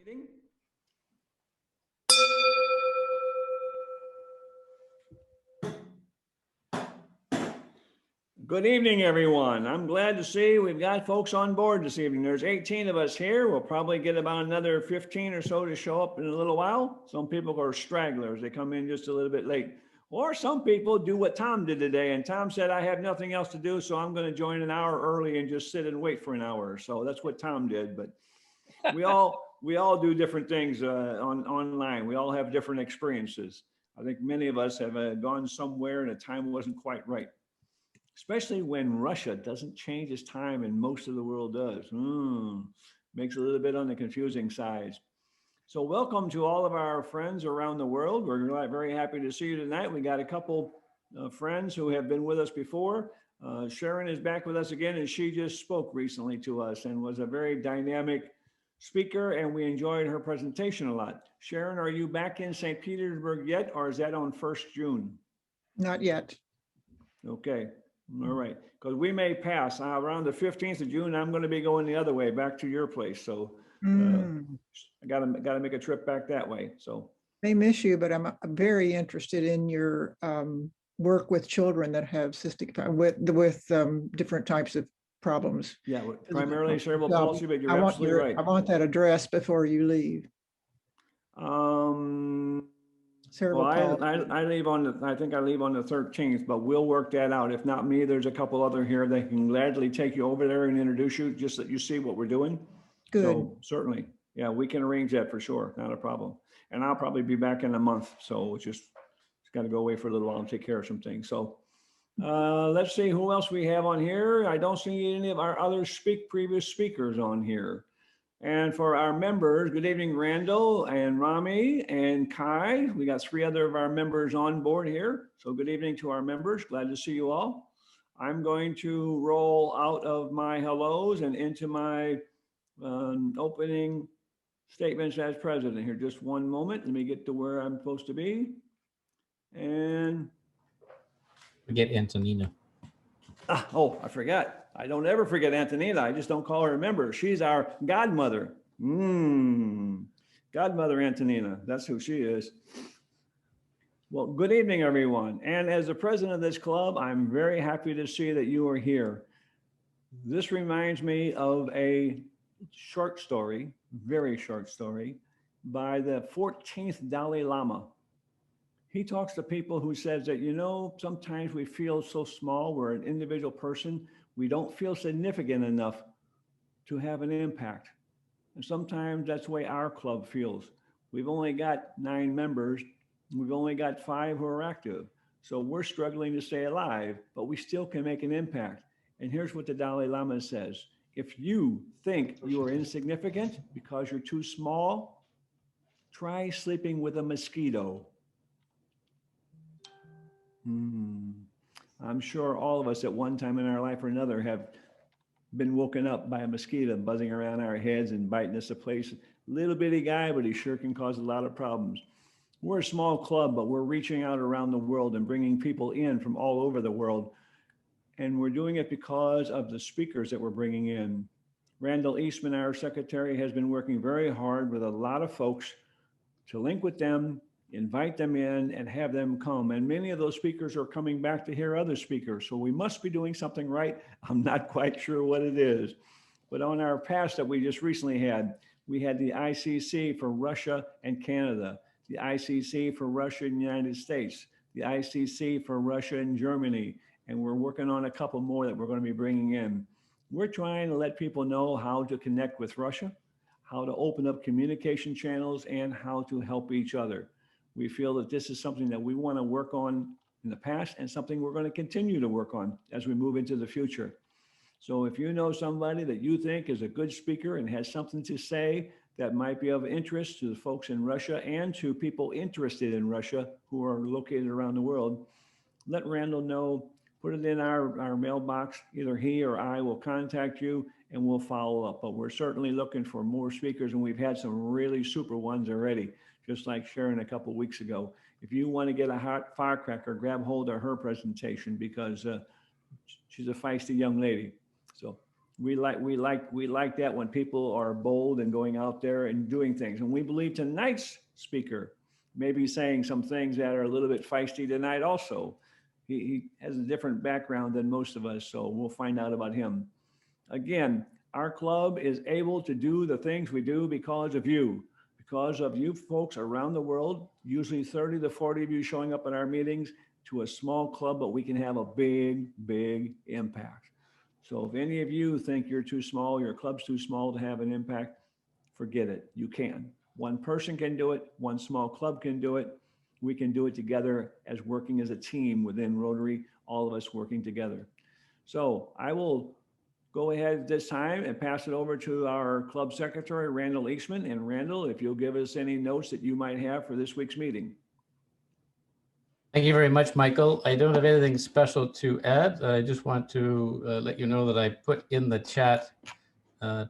evening. Good evening, everyone. I'm glad to see we've got folks on board this evening. There's 18 of us here. We'll probably get about another 15 or so to show up in a little while. Some people are stragglers. They come in just a little bit late. Or some people do what Tom did today. And Tom said, I have nothing else to do, so I'm going to join an hour early and just sit and wait for an hour or so. That's what Tom did. But we all do different things online. We all have different experiences. I think many of us have gone somewhere and the time wasn't quite right, especially when Russia doesn't change its time and most of the world does. Makes it a little bit on the confusing side. So welcome to all of our friends around the world. We're very happy to see you tonight. We got a couple friends who have been with us before. Sharon is back with us again, and she just spoke recently to us and was a very dynamic speaker, and we enjoyed her presentation a lot. Sharon, are you back in St. Petersburg yet, or is that on 1st June? Not yet. Okay. All right. Because we may pass around the 15th of June. I'm going to be going the other way back to your place. So I got to make a trip back that way. So may miss you, but I'm very interested in your work with children that have cystic with different types of problems. Yeah, primarily cerebral palsy, but you're absolutely right. I want that address before you leave. Well, I leave on the, I think I leave on the 13th, but we'll work that out. If not me, there's a couple other here that can gladly take you over there and introduce you, just that you see what we're doing. Good. So certainly, yeah, we can arrange that for sure. Not a problem. And I'll probably be back in a month. So it's got to go away for a little while and take care of some things. So let's see who else we have on here. I don't see any of our other previous speakers on here. And for our members, good evening, Randall and Rami and Kai. We got 3 other of our members on board here. So good evening to our members. Glad to see you all. I'm going to roll out of my hellos and into my opening statements as president here. Just one moment. Let me get to where I'm supposed to be. And forget Antonina. Oh, I forgot. I don't ever forget Antonina. I just don't call her a member. She's our godmother. Godmother Antonina. That's who she is. Well, good evening, everyone. And as the president of this club, I'm very happy to see that you are here. This reminds me of a short story, very short story, by the 14th Dalai Lama. He talks to people who says that, you know, sometimes we feel so small, we're an individual person, we don't feel significant enough to have an impact. And sometimes that's the way our club feels. We've only got 9 members, we've only got 5 who are active. So we're struggling to stay alive, but we still can make an impact. And here's what the Dalai Lama says. If you think you are insignificant because you're too small, try sleeping with a mosquito. I'm sure all of us at one time in our life or another have been woken up by a mosquito buzzing around our heads and biting us a place. Little bitty guy, but he sure can cause a lot of problems. We're a small club, but we're reaching out around the world and bringing people in from all over the world. And we're doing it because of the speakers that we're bringing in. Randall Eastman, our secretary, has been working very hard with a lot of folks to link with them, invite them in and have them come. And many of those speakers are coming back to hear other speakers. So we must be doing something right. I'm not quite sure what it is. But on our past that we just recently had, we had the ICC for Russia and Canada, the ICC for Russia and the United States, the ICC for Russia and Germany. And we're working on a couple more that we're going to be bringing in. We're trying to let people know how to connect with Russia, how to open up communication channels, and how to help each other. We feel that this is something that we want to work on in the past and something we're going to continue to work on as we move into the future. So if you know somebody that you think is a good speaker and has something to say that might be of interest to the folks in Russia and to people interested in Russia who are located around the world, let Randall know, put it in our mailbox. Either he or I will contact you and we'll follow up. But we're certainly looking for more speakers, and we've had some really super ones already, just like Sharon a couple of weeks ago. If you want to get a hot firecracker, grab hold of her presentation because she's a feisty young lady. So We like that when people are bold and going out there and doing things. And we believe tonight's speaker may be saying some things that are a little bit feisty tonight also. He has a different background than most of us, so we'll find out about him. Again, our club is able to do the things we do because of you folks around the world, usually 30 to 40 of you showing up at our meetings, to a small club, but we can have a big, big impact. So if any of you think you're too small, your club's too small to have an impact, forget it. You can. One person can do it. One small club can do it. We can do it together as working as a team within Rotary, all of us working together. So I will go ahead this time and pass it over to our club secretary, Randall Eastman. And Randall, if you'll give us any notes that you might have for this week's meeting. Thank you very much, Michael. I don't have anything special to add. I just want to let you know that I put in the chat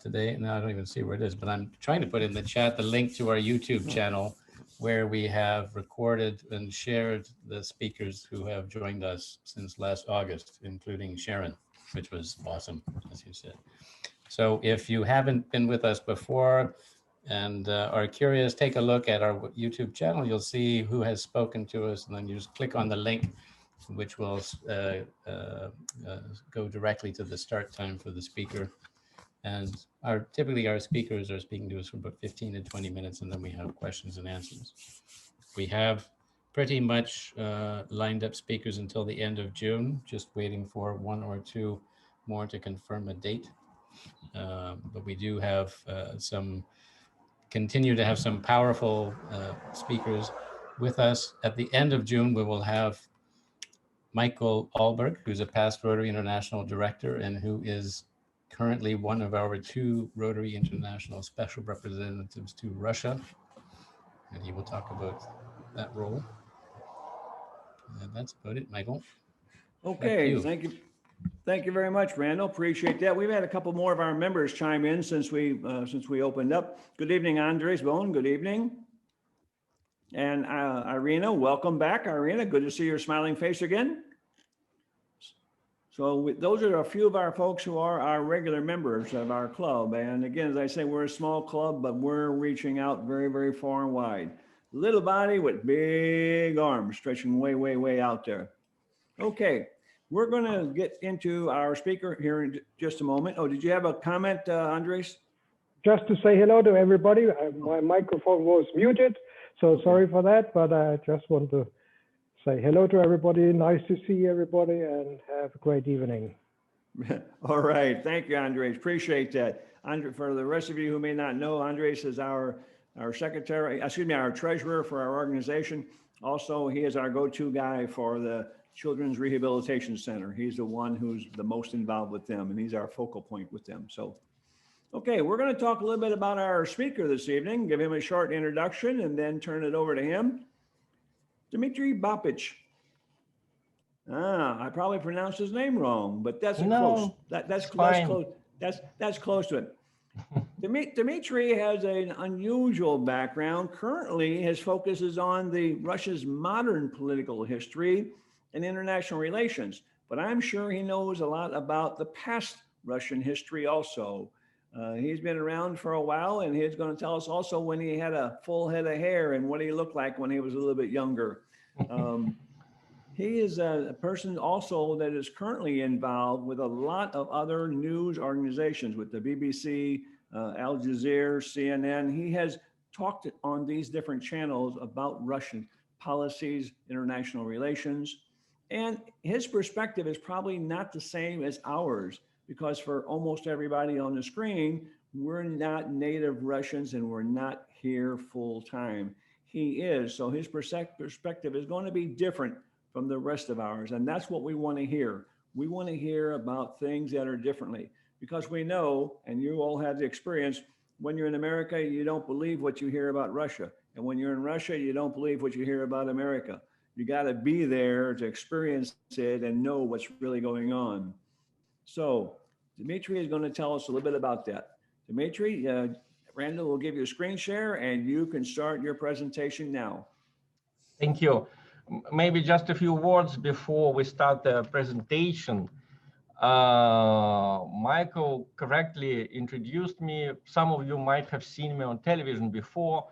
today. Now I don't even see where it is, but I'm trying to put in the chat the link to our YouTube channel where we have recorded and shared the speakers who have joined us since last August, including Sharon, which was awesome, as you said. So if you haven't been with us before and are curious, take a look at our YouTube channel. You'll see who has spoken to us, and then you just click on the link, which will go directly to the start time for the speaker. And typically our speakers are speaking to us for about 15 to 20 minutes, and then we have questions and answers. We have pretty much lined up speakers until the end of June, just waiting for one or two more to confirm a date. But we do have continue to have some powerful speakers with us. At the end of June, we will have Michael Alberg, who's a past Rotary International Director and who is currently one of our 2 Rotary International Special Representatives to Russia. And he will talk about that role. And that's about it, Michael. Okay, thank you. Thank you very much, Randall. Appreciate that. We've had a couple more of our members chime in since we opened up. Good evening, Andres Bone. Good evening. And Irina, welcome back, Irina. Good to see your smiling face again. So those are a few of our folks who are our regular members of our club. And again, as I say, we're a small club, but we're reaching out very, very far and wide. Little body with big arms stretching way, way, way out there. Okay. We're going to get into our speaker here in just a moment. Oh, did you have a comment, Andres? Just to say hello to everybody. My microphone was muted, so sorry for that, but I just want to say hello to everybody. Nice to see everybody and have a great evening. All right. Thank you, Andres. Appreciate that. For the rest of you who may not know, Andres is our secretary, our treasurer for our organization. Also, he is our go-to guy for the Children's Rehabilitation Center. He's the one who's the most involved with them, and he's our focal point with them. So, okay, we're going to talk a little bit about our speaker this evening, give him a short introduction, and then turn it over to him. Dmitry Babich. I probably pronounced his name wrong, but that's close. That's close. That's close to it. Dmitry has an unusual background. Currently, his focus is on Russia's modern political history and international relations, but I'm sure he knows a lot about the past Russian history also. He's been around for a while, and he's going to tell us also when he had a full head of hair and what he looked like when he was a little bit younger. He is a person also that is currently involved with a lot of other news organizations, with the BBC, Al Jazeera, CNN. He has talked on these different channels about Russian policies, international relations. And his perspective is probably not the same as ours, because for almost everybody on the screen, we're not native Russians and we're not here full time. He is. So his perspective is going to be different from the rest of ours. And that's what we want to hear. We want to hear about things that are differently, because we know, and you all have the experience, when you're in America, you don't believe what you hear about Russia. And when you're in Russia, you don't believe what you hear about America. You got to be there to experience it and know what's really going on. So Dmitry is going to tell us a little bit about that. Dmitry, Randall will give you a screen share and you can start your presentation now. Thank you. Maybe just a few words before we start the presentation. Michael correctly introduced me. Some of you might have seen me on television before,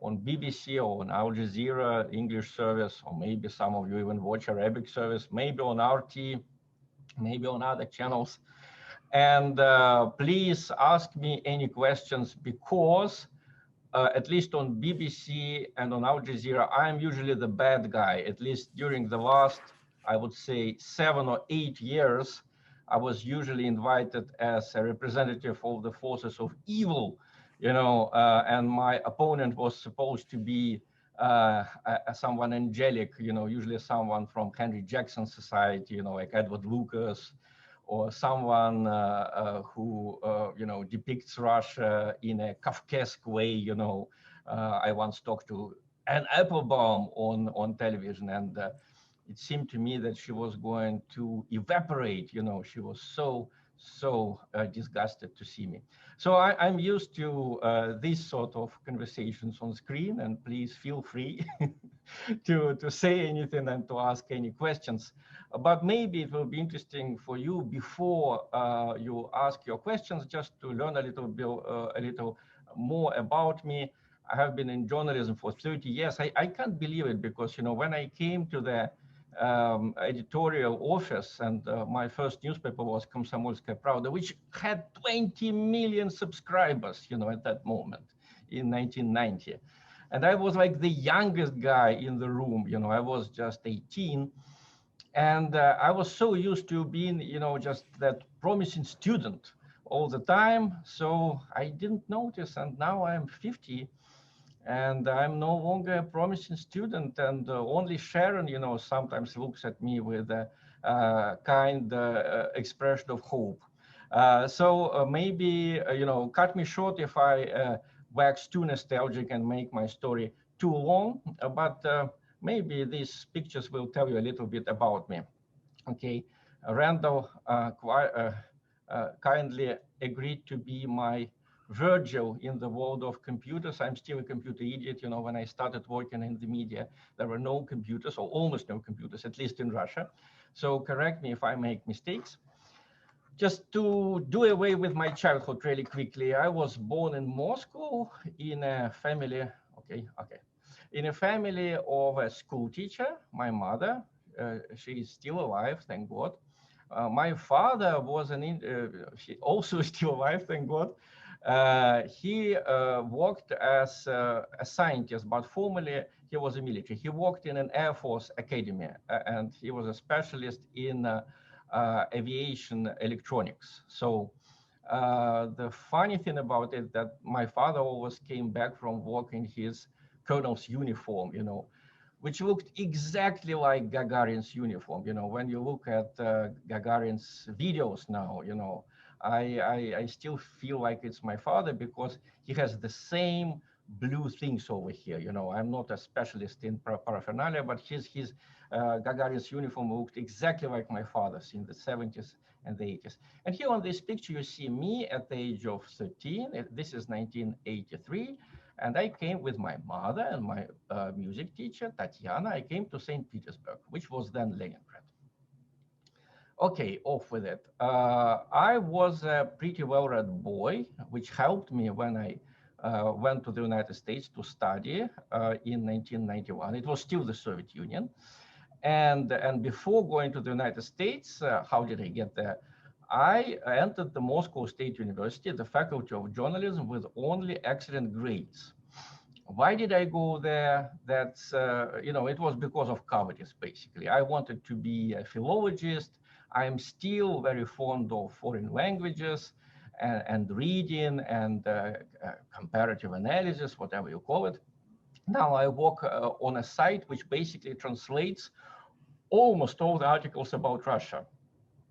on BBC or on Al Jazeera English service, or maybe some of you even watch Arabic service, maybe on RT, maybe on other channels. And please ask me any questions, because at least on BBC and on Al Jazeera, I'm usually the bad guy. At least during the last, I would say, 7 or 8 years, I was usually invited as a representative of the forces of evil, and my opponent was supposed to be someone angelic, usually someone from Henry Jackson Society, like Edward Lucas, or someone who depicts Russia in a Kafkaesque way. I once talked to Anne Applebaum on television, and it seemed to me that she was going to evaporate. She was so disgusted to see me. So I'm used to these sort of conversations on screen, and please feel free to say anything and to ask any questions. But maybe it will be interesting for you, before you ask your questions, just to learn a little more about me. I have been in journalism for 30 years. I can't believe it, because when I came to the editorial office, and my first newspaper was Komsomolskaya Pravda, which had 20 million subscribers, at that moment in 1990. And I was like the youngest guy in the room, I was just 18. And I was so used to being, just that promising student all the time. So I didn't notice. And now I'm 50. And I'm no longer a promising student, and only Sharon, sometimes looks at me with a kind expression of hope. So maybe, cut me short if I wax too nostalgic and make my story too long, but maybe these pictures will tell you a little bit about me. Okay, Randall kindly agreed to be my Virgil in the world of computers. I'm still a computer idiot. When I started working in the media, there were no computers, or almost no computers, at least in Russia. So correct me if I make mistakes. Just to do away with my childhood really quickly, I was born in Moscow in a family, in a family of a school teacher. My mother, she is still alive, thank God. My father was she also still alive, thank God. He worked as a scientist, but formerly he was a military. He worked in an Air Force academy, and he was a specialist in aviation electronics. So the funny thing about it, that my father always came back from work in his colonel's uniform, which looked exactly like Gagarin's uniform. When you look at Gagarin's videos now, I still feel like it's my father, because he has the same blue things over here. I'm not a specialist in paraphernalia, but his Gagarin's uniform looked exactly like my father's in the 70s and the 80s. And here on this picture, you see me at the age of 13. This is 1983. And I came with my mother and my music teacher, Tatiana. I came to St. Petersburg, which was then Leningrad. Okay, off with it. I was a pretty well-read boy, which helped me when I went to the United States to study in 1991. It was still the Soviet Union. And before going to the United States, how did I get there? I entered the Moscow State University, the Faculty of Journalism, with only excellent grades. Why did I go there? That's, it was because of cowardice, basically. I wanted to be a philologist. I'm still very fond of foreign languages and reading and comparative analysis, whatever you call it. Now I work on a site which basically translates almost all the articles about Russia.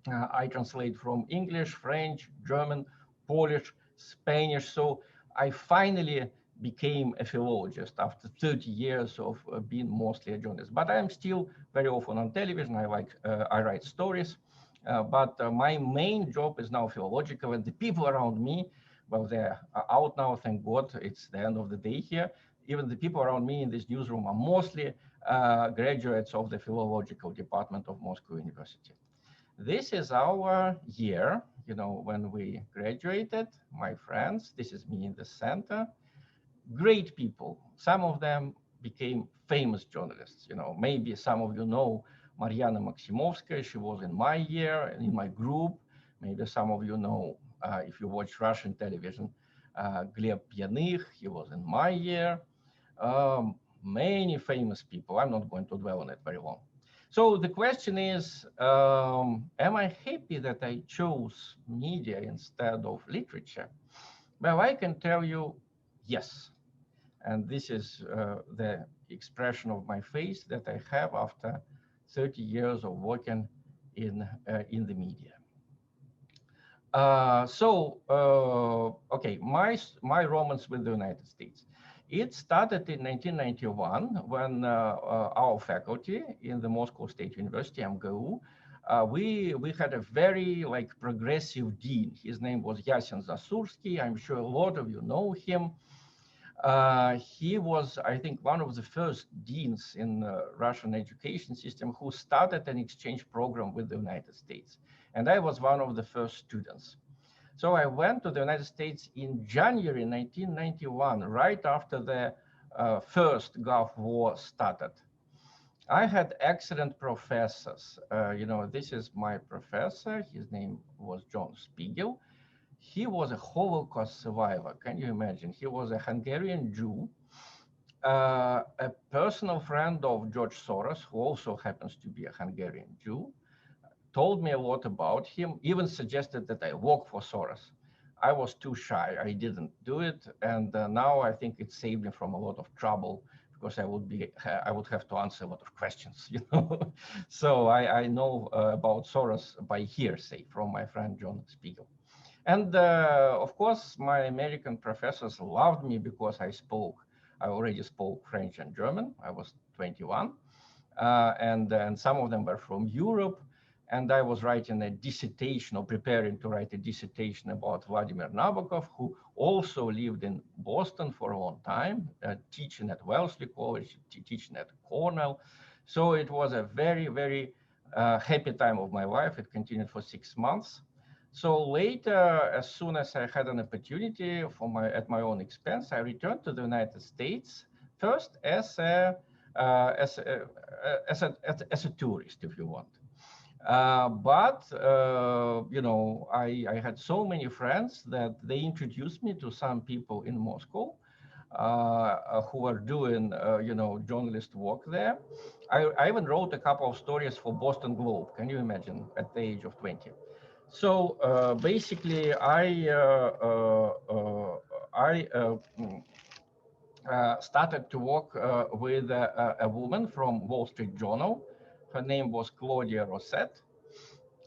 I translate from English, French, German, Polish, Spanish. So I finally became a philologist after 30 years of being mostly a journalist. But I am still very often on television. I write stories. But my main job is now philological, and the people around me, well, they're out now, thank God. It's the end of the day here. Even the people around me in this newsroom are mostly graduates of the philological department of Moscow University. This is our year, you know, when we graduated, my friends. This is me in the center. Great people. Some of them became famous journalists. You know, maybe some of you know Mariana Maximovskaya. She was in my year, in my group. Maybe some of you know, if you watch Russian television, Gleb Pianych. He was in my year. Many famous people. I'm not going to dwell on it very long. So the question is, am I happy that I chose media instead of literature? Well, I can tell you, yes. And this is the expression of my face that I have after 30 years of working in the media. Okay, my romance with the United States. It started in 1991 when our faculty in the Moscow State University, MGU, we had a very progressive dean. His name was Yasin Zasursky. I'm sure a lot of you know him. He was, I think, one of the first deans in the Russian education system who started an exchange program with the United States. And I was one of the first students. So I went to the United States in January 1991, right after the first Gulf War started. I had excellent professors. You know, this is my professor. His name was John Spiegel. He was a Holocaust survivor. Can you imagine? He was a Hungarian Jew, a personal friend of George Soros, who also happens to be a Hungarian Jew. Told me a lot about him, even suggested that I work for Soros. I was too shy. I didn't do it. And now I think it saved me from a lot of trouble because I would have to answer a lot of questions, you know. So I know about Soros by hearsay from my friend John Spiegel. And of course, my American professors loved me because I already spoke French and German. I was 21. And some of them were from Europe. And I was writing a dissertation or preparing to write a dissertation about Vladimir Nabokov, who also lived in Boston for a long time, teaching at Wellesley College, teaching at Cornell. So it was a very, very happy time of my life. It continued for 6 months. So later, as soon as I had an opportunity at my own expense, I returned to the United States, first as a tourist, if you want. You know, I had so many friends that they introduced me to some people in Moscow who were doing, you know, journalist work there. I even wrote a couple of stories for Boston Globe. Can you imagine, at the age of 20? So basically, I started to work with a woman from Wall Street Journal. Her name was Claudia Rosset.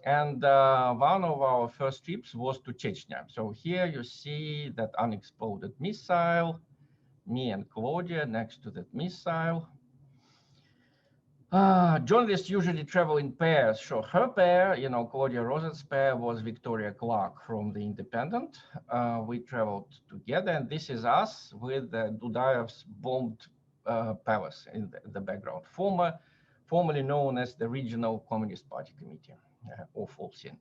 And one of our first trips was to Chechnya. So here you see that unexploded missile, me and Claudia next to that missile. Journalists usually travel in pairs. So her pair, you know, Claudia Roset's pair was Victoria Clark from The Independent. We traveled together, and this is us with Dudayev's bombed palace in the background, formerly known as the Regional Communist Party Committee, awful sin.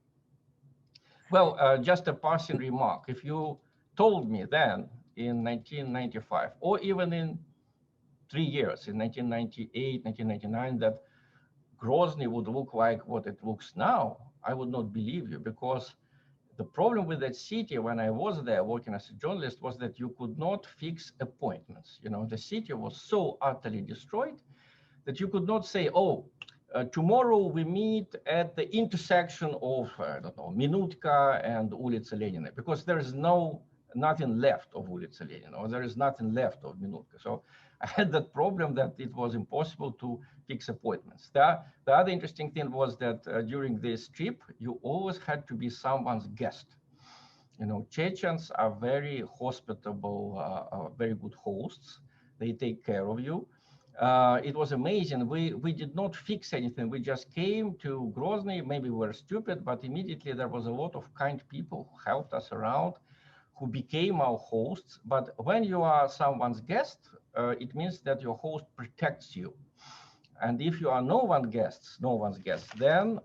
Well, just a passing remark. If you told me then in 1995, or even in 3 years, in 1998, 1999, that Grozny would look like what it looks now, I would not believe you, because the problem with that city when I was there working as a journalist was that you could not fix appointments. You know, the city was so utterly destroyed that you could not say, oh, tomorrow we meet at the intersection of, I don't know, Minutka and Ulitsa Lenina, because there is nothing left of Ulitsa Lenina, or there is nothing left of Minutka. So I had that problem that it was impossible to fix appointments. The other interesting thing was that during this trip, you always had to be someone's guest. You know, Chechens are very hospitable, very good hosts. They take care of you. It was amazing. We did not fix anything. We just came to Grozny. Maybe we were stupid, but immediately there was a lot of kind people who helped us around, who became our hosts. But when you are someone's guest, it means that your host protects you. And if you are no one's guest, then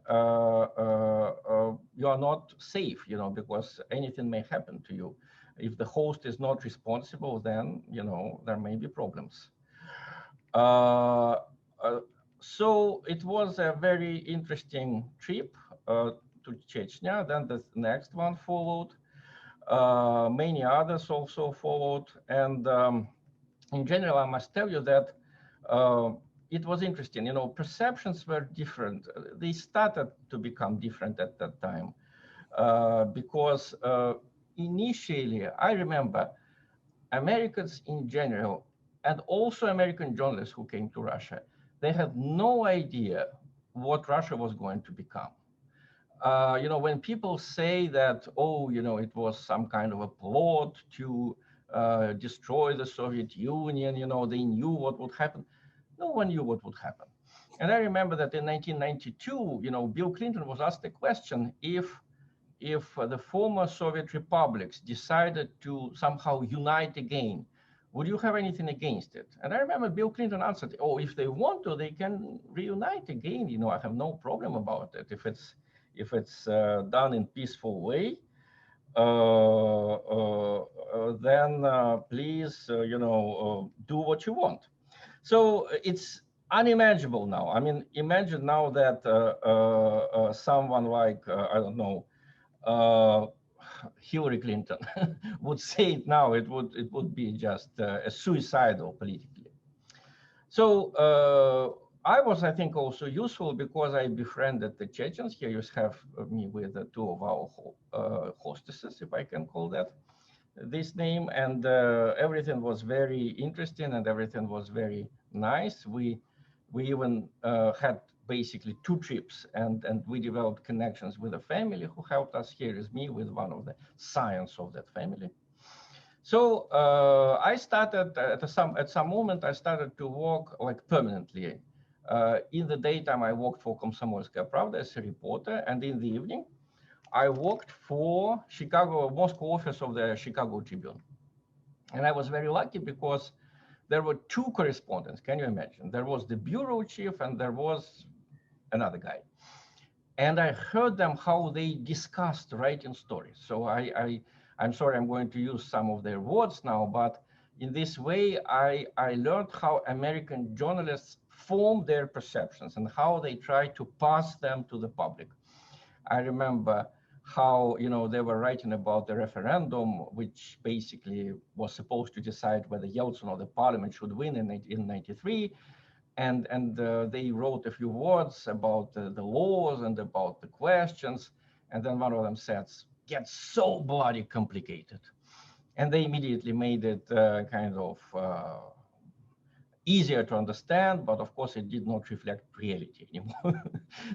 you are not safe, you know, because anything may happen to you. If the host is not responsible, then, you know, there may be problems. So it was a very interesting trip to Chechnya. Then the next one followed. Many others also followed. And in general, I must tell you that it was interesting. You know, perceptions were different. They started to become different at that time because initially, I remember Americans in general, and also American journalists who came to Russia, they had no idea what Russia was going to become. You know, when people say that, oh, you know, it was some kind of a plot to destroy the Soviet Union, you know, they knew what would happen. No one knew what would happen. And I remember that in 1992, you know, Bill Clinton was asked the question if the former Soviet republics decided to somehow unite again, would you have anything against it? And I remember Bill Clinton answered, oh, if they want to, they can reunite again. You know, I have no problem about it. If it's done in peaceful way, then please, you know, do what you want. So it's unimaginable now. I mean, imagine now that someone like, I don't know, Hillary Clinton would say it now, it would be just a suicidal politically. So I was, I think, also useful because I befriended the Chechens. Here you have me with two of our hostesses, if I can call that this name, and everything was very interesting and everything was very nice. We even had basically 2 trips, and we developed connections with a family who helped us. Here is me with one of the scions of that family. So I started at some moment, I started to work like permanently. In the daytime, I worked for Komsomolskaya Pravda as a reporter, and in the evening, I worked for Moscow office of the Chicago Tribune. And I was very lucky because there were 2 correspondents. Can you imagine? There was the bureau chief and there was another guy. And I heard them how they discussed writing stories. So I'm sorry, I'm going to use some of their words now, but in this way, I learned how American journalists form their perceptions and how they try to pass them to the public. I remember how, you know, they were writing about the referendum, which basically was supposed to decide whether Yeltsin or the parliament should win in 1993. And they wrote a few words about the laws and about the questions. And then one of them said, gets so bloody complicated. And they immediately made it kind of easier to understand, but of course it did not reflect reality anymore.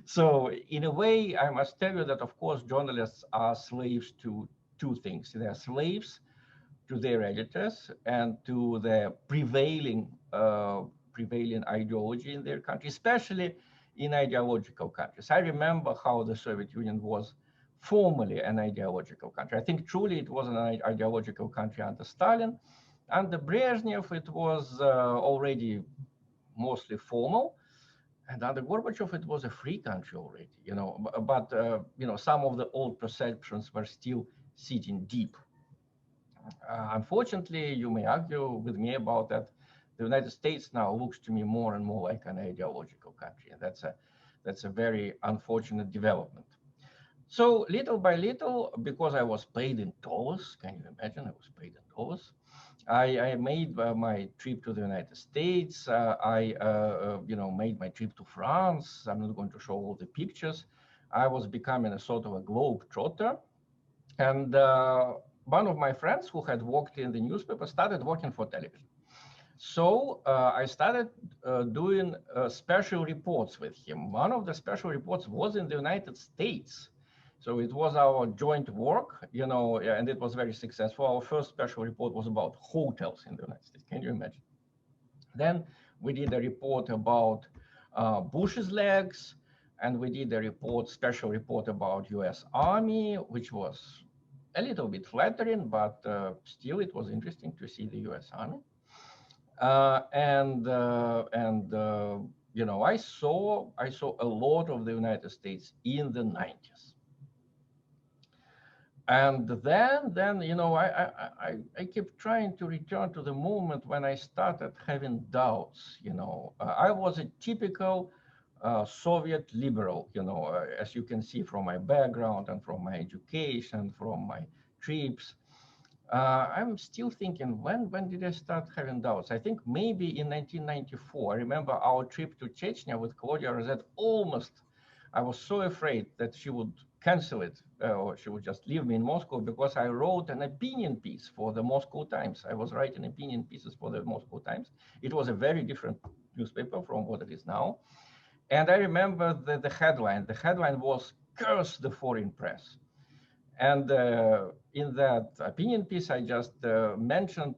So in a way, I must tell you that of course journalists are slaves to 2 things. They are slaves to their editors and to the prevailing ideology in their country, especially in ideological countries. I remember how the Soviet Union was formerly an ideological country. I think truly it was an ideological country under Stalin. Under Brezhnev, it was already mostly formal, and under Gorbachev, it was a free country already. You know, but you know, some of the old perceptions were still sitting deep. Unfortunately, you may argue with me about that. The United States now looks to me more and more like an ideological country, and that's a very unfortunate development. So little by little, because I was paid in dollars, can you imagine? I was paid in dollars. I made my trip to the United States. I you know, made my trip to France. I'm not going to show all the pictures. I was becoming a sort of a globe trotter. And one of my friends who had worked in the newspaper started working for television. So I started doing special reports with him. One of the special reports was in the United States. So it was our joint work, you know, and it was very successful. Our first special report was about hotels in the United States. Can you imagine? Then we did a report about Bush's legs, and we did a special report about US Army, which was a little bit flattering, but still it was interesting to see the US Army. you know, I saw a lot of the United States in the 90s. And then you know, I kept trying to return to the moment when I started having doubts. You know, I was a typical Soviet liberal. You know, as you can see from my background and from my education, from my trips. I'm still thinking, when did I start having doubts? I think maybe in 1994. I remember our trip to Chechnya with Claudia Rosette. I was so afraid that she would cancel it or she would just leave me in Moscow, because I wrote an opinion piece for the Moscow Times. I was writing opinion pieces for the Moscow Times. It was a very different newspaper from what it is now. And I remember the headline. The headline was "Curse the Foreign Press." And in that opinion piece, I just mentioned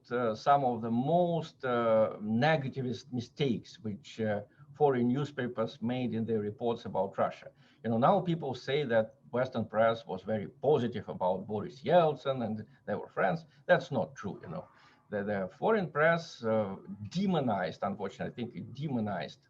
some of the most negativist mistakes which foreign newspapers made in their reports about Russia. You know, now people say that Western press was very positive about Boris Yeltsin and they were friends. That's not true, you know. The foreign press demonized, unfortunately, I think it demonized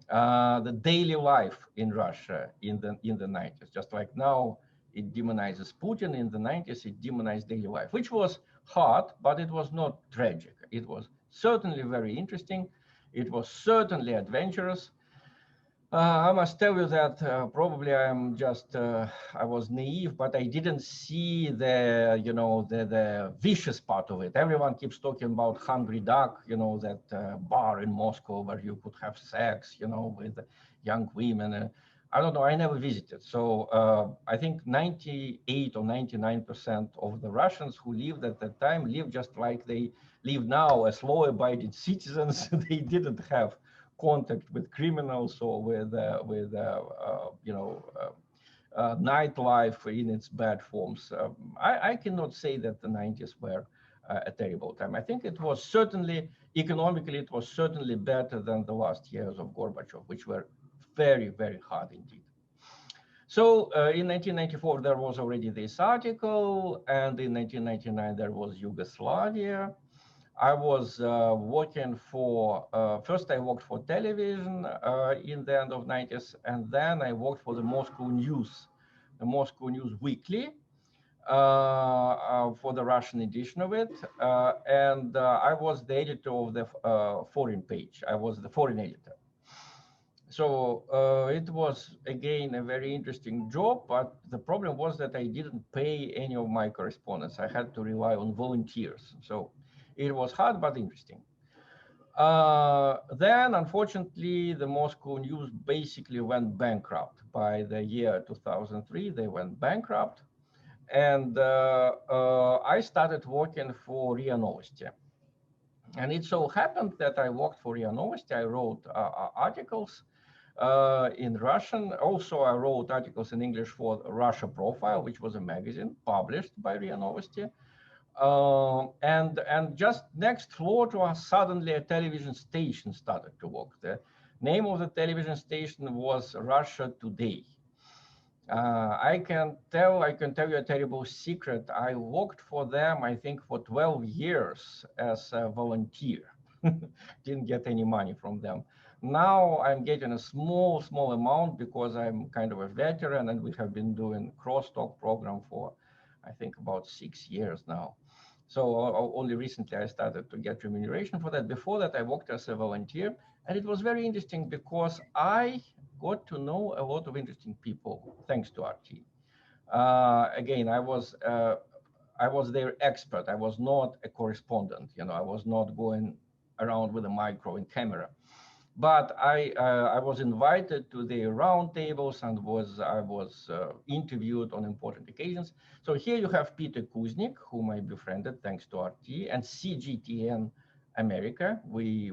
the daily life in Russia in the 90s, just like now it demonizes Putin. In the 90s, it demonized daily life, which was hard, but it was not tragic. It was certainly very interesting. It was certainly adventurous. I must tell you that probably I'm just, I was naive, but I didn't see the, you know, the vicious part of it. Everyone keeps talking about Hungry Duck, you know, that bar in Moscow where you could have sex, you know, with young women. I don't know, I never visited. So I think 98 or 99% of the Russians who lived at that time lived just like they live now as law-abiding citizens. They didn't have contact with criminals or with you know, nightlife in its bad forms. I cannot say that the 90s were a terrible time. I think it was certainly, economically, it was certainly better than the last years of Gorbachev, which were very, very hard indeed. So in 1994, there was already this article, and in 1999, there was Yugoslavia. I was working for, first I worked for television in the end of 90s, and then I worked for the Moscow News Weekly for the Russian edition of it. And I was the editor of the foreign page. I was the foreign editor. So it was, again, a very interesting job, but the problem was that I didn't pay any of my correspondents. I had to rely on volunteers. So it was hard, but interesting. Then, unfortunately, the Moscow News basically went bankrupt. By the year 2003, they went bankrupt. And I started working for RIA Novosti. And it so happened that I worked for RIA Novosti. I wrote articles in Russian. Also, I wrote articles in English for Russia Profile, which was a magazine published by RIA Novosti. And just next floor to us, suddenly a television station started to work. The name of the television station was Russia Today. I can tell you a terrible secret. I worked for them, I think, for 12 years as a volunteer. Didn't get any money from them. Now I'm getting a small amount because I'm kind of a veteran, and we have been doing crosstalk program for, I think, about 6 years now. So only recently I started to get remuneration for that. Before that, I worked as a volunteer, and it was very interesting because I got to know a lot of interesting people thanks to RT. Again, I was their expert. I was not a correspondent. You know, I was not going around with a micro and camera. But I was invited to their roundtables and I was interviewed on important occasions. So here you have Peter Kuznik, whom I befriended thanks to RT, and CGTN America. We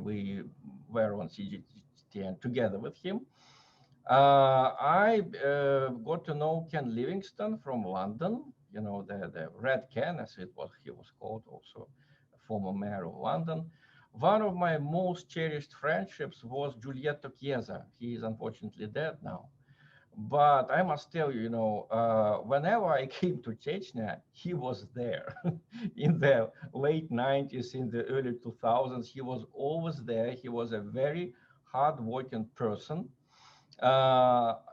were on CGTN together with him. I got to know Ken Livingstone from London, you know, the Red Ken, as he was called, also a former mayor of London. One of my most cherished friendships was Giulietto Chiesa. He is unfortunately dead now. But I must tell you, you know, whenever I came to Chechnya, he was there. In the late 90s, in the early 2000s, he was always there. He was a very hard-working person.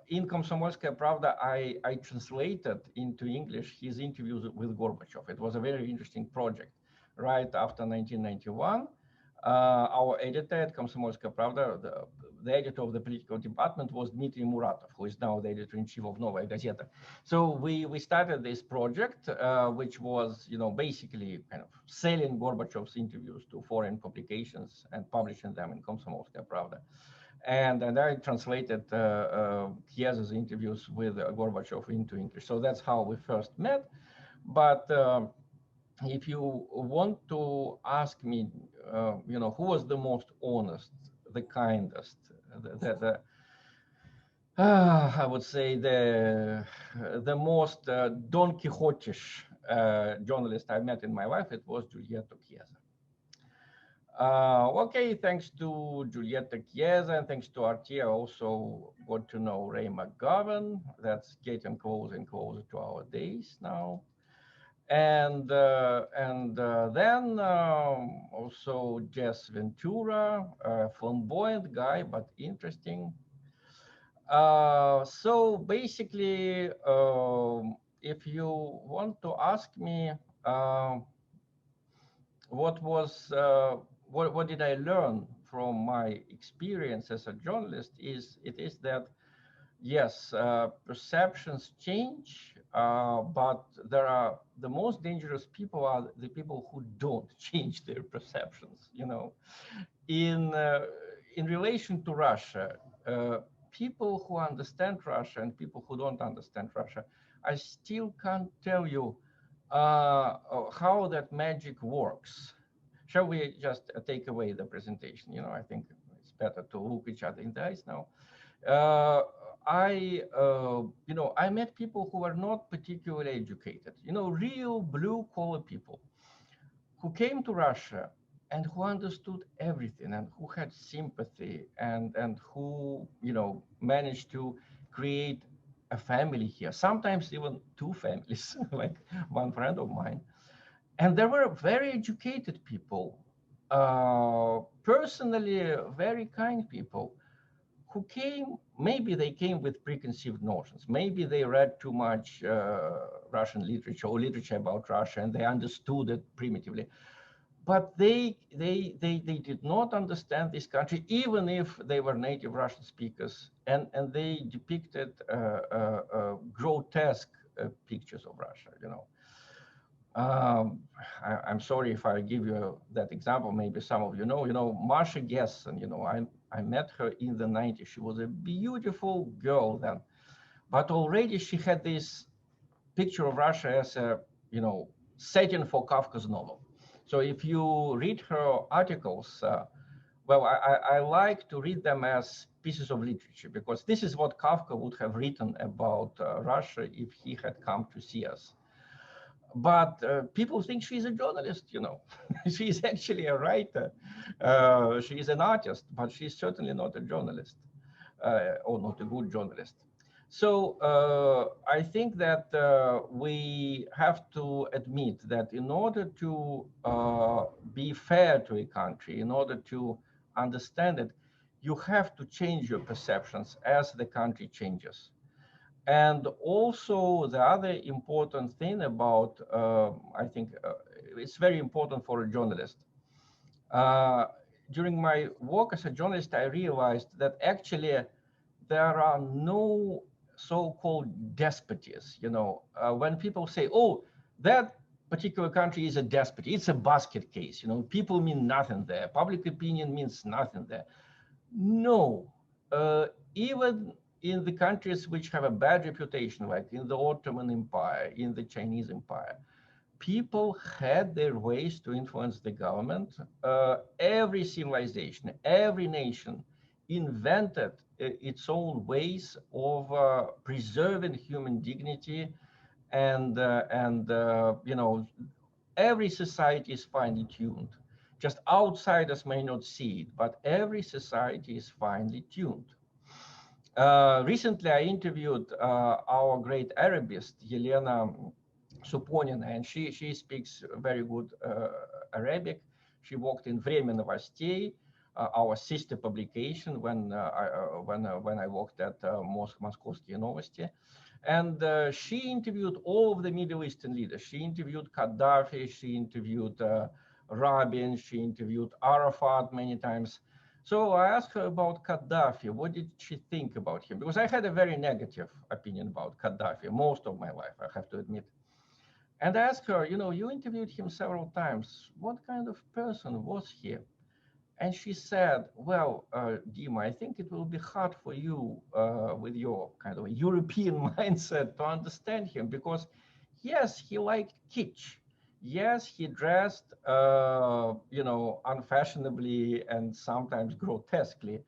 In Komsomolskaya Pravda, I translated into English his interviews with Gorbachev. It was a very interesting project. Right after 1991, our editor at Komsomolskaya Pravda, the editor of the political department, was Dmitry Muratov, who is now the editor-in-chief of Novaya Gazeta. So we started this project, which was, basically kind of selling Gorbachev's interviews to foreign publications and publishing them in Komsomolskaya Pravda. And I translated Kieza's interviews with Gorbachev into English. So that's how we first met. But if you want to ask me, who was the most honest, the kindest, I would say the most Don Quixote-ish journalist I met in my life, it was Giulietto Chiesa. Okay, thanks to Giulietta Chiesa and thanks to RT, I also got to know Ray McGovern. That's getting closer and closer to our days now. And then also Jess Ventura, a flamboyant guy, but interesting. So basically, if you want to ask me what did I learn from my experience as a journalist, it is that yes, perceptions change, but the most dangerous people are the people who don't change their perceptions. In relation to Russia, people who understand Russia and people who don't understand Russia, I still can't tell you how that magic works. Shall we just take away the presentation? I think it's better to look each other in the eyes now. I met people who were not particularly educated, real blue-collar people who came to Russia and who understood everything and who had sympathy and who, managed to create a family here, sometimes even two families, like one friend of mine. And there were very educated people, personally very kind people, who came, maybe they came with preconceived notions. Maybe they read too much Russian literature or literature about Russia and they understood it primitively. But they did not understand this country, even if they were native Russian speakers, and they depicted grotesque pictures of Russia, I'm sorry if I give you that example. Maybe some of you know, Masha Gessen, I met her in the 90s. She was a beautiful girl then, but already she had this picture of Russia as a, setting for Kafka's novel. So if you read her articles, well, I like to read them as pieces of literature, because this is what Kafka would have written about Russia if he had come to see us. But people think she's a journalist, She's actually a writer. She's an artist, but she's certainly not a journalist, or not a good journalist. So I think that we have to admit that in order to be fair to a country, in order to understand it, you have to change your perceptions as the country changes. And also the other important thing about, I think it's very important for a journalist. During my work as a journalist, I realized that actually there are no so-called despoties. When people say, oh, that particular country is a despot, it's a basket case, people mean nothing there, public opinion means nothing there. No, even in the countries which have a bad reputation, like in the Ottoman Empire, in the Chinese Empire, people had their ways to influence the government. Every civilization, every nation invented its own ways of preserving human dignity, and every society is finely tuned. Just outsiders may not see it, but every society is finely tuned. Recently, I interviewed our great Arabist, Elena Suponina, and she speaks very good Arabic. She worked in Vremya Novostei. our sister publication when I worked at Komsomolskaya Novosti. And she interviewed all of the Middle Eastern leaders. She interviewed Gaddafi, she interviewed Rabin, she interviewed Arafat many times. So I asked her about Gaddafi. What did she think about him? Because I had a very negative opinion about Gaddafi most of my life, I have to admit. And I asked her, you know, you interviewed him several times. What kind of person was he? And she said, well, Dima, I think it will be hard for you with your kind of European mindset to understand him because, yes, he liked kitsch. Yes, he dressed, you know, unfashionably and sometimes grotesquely.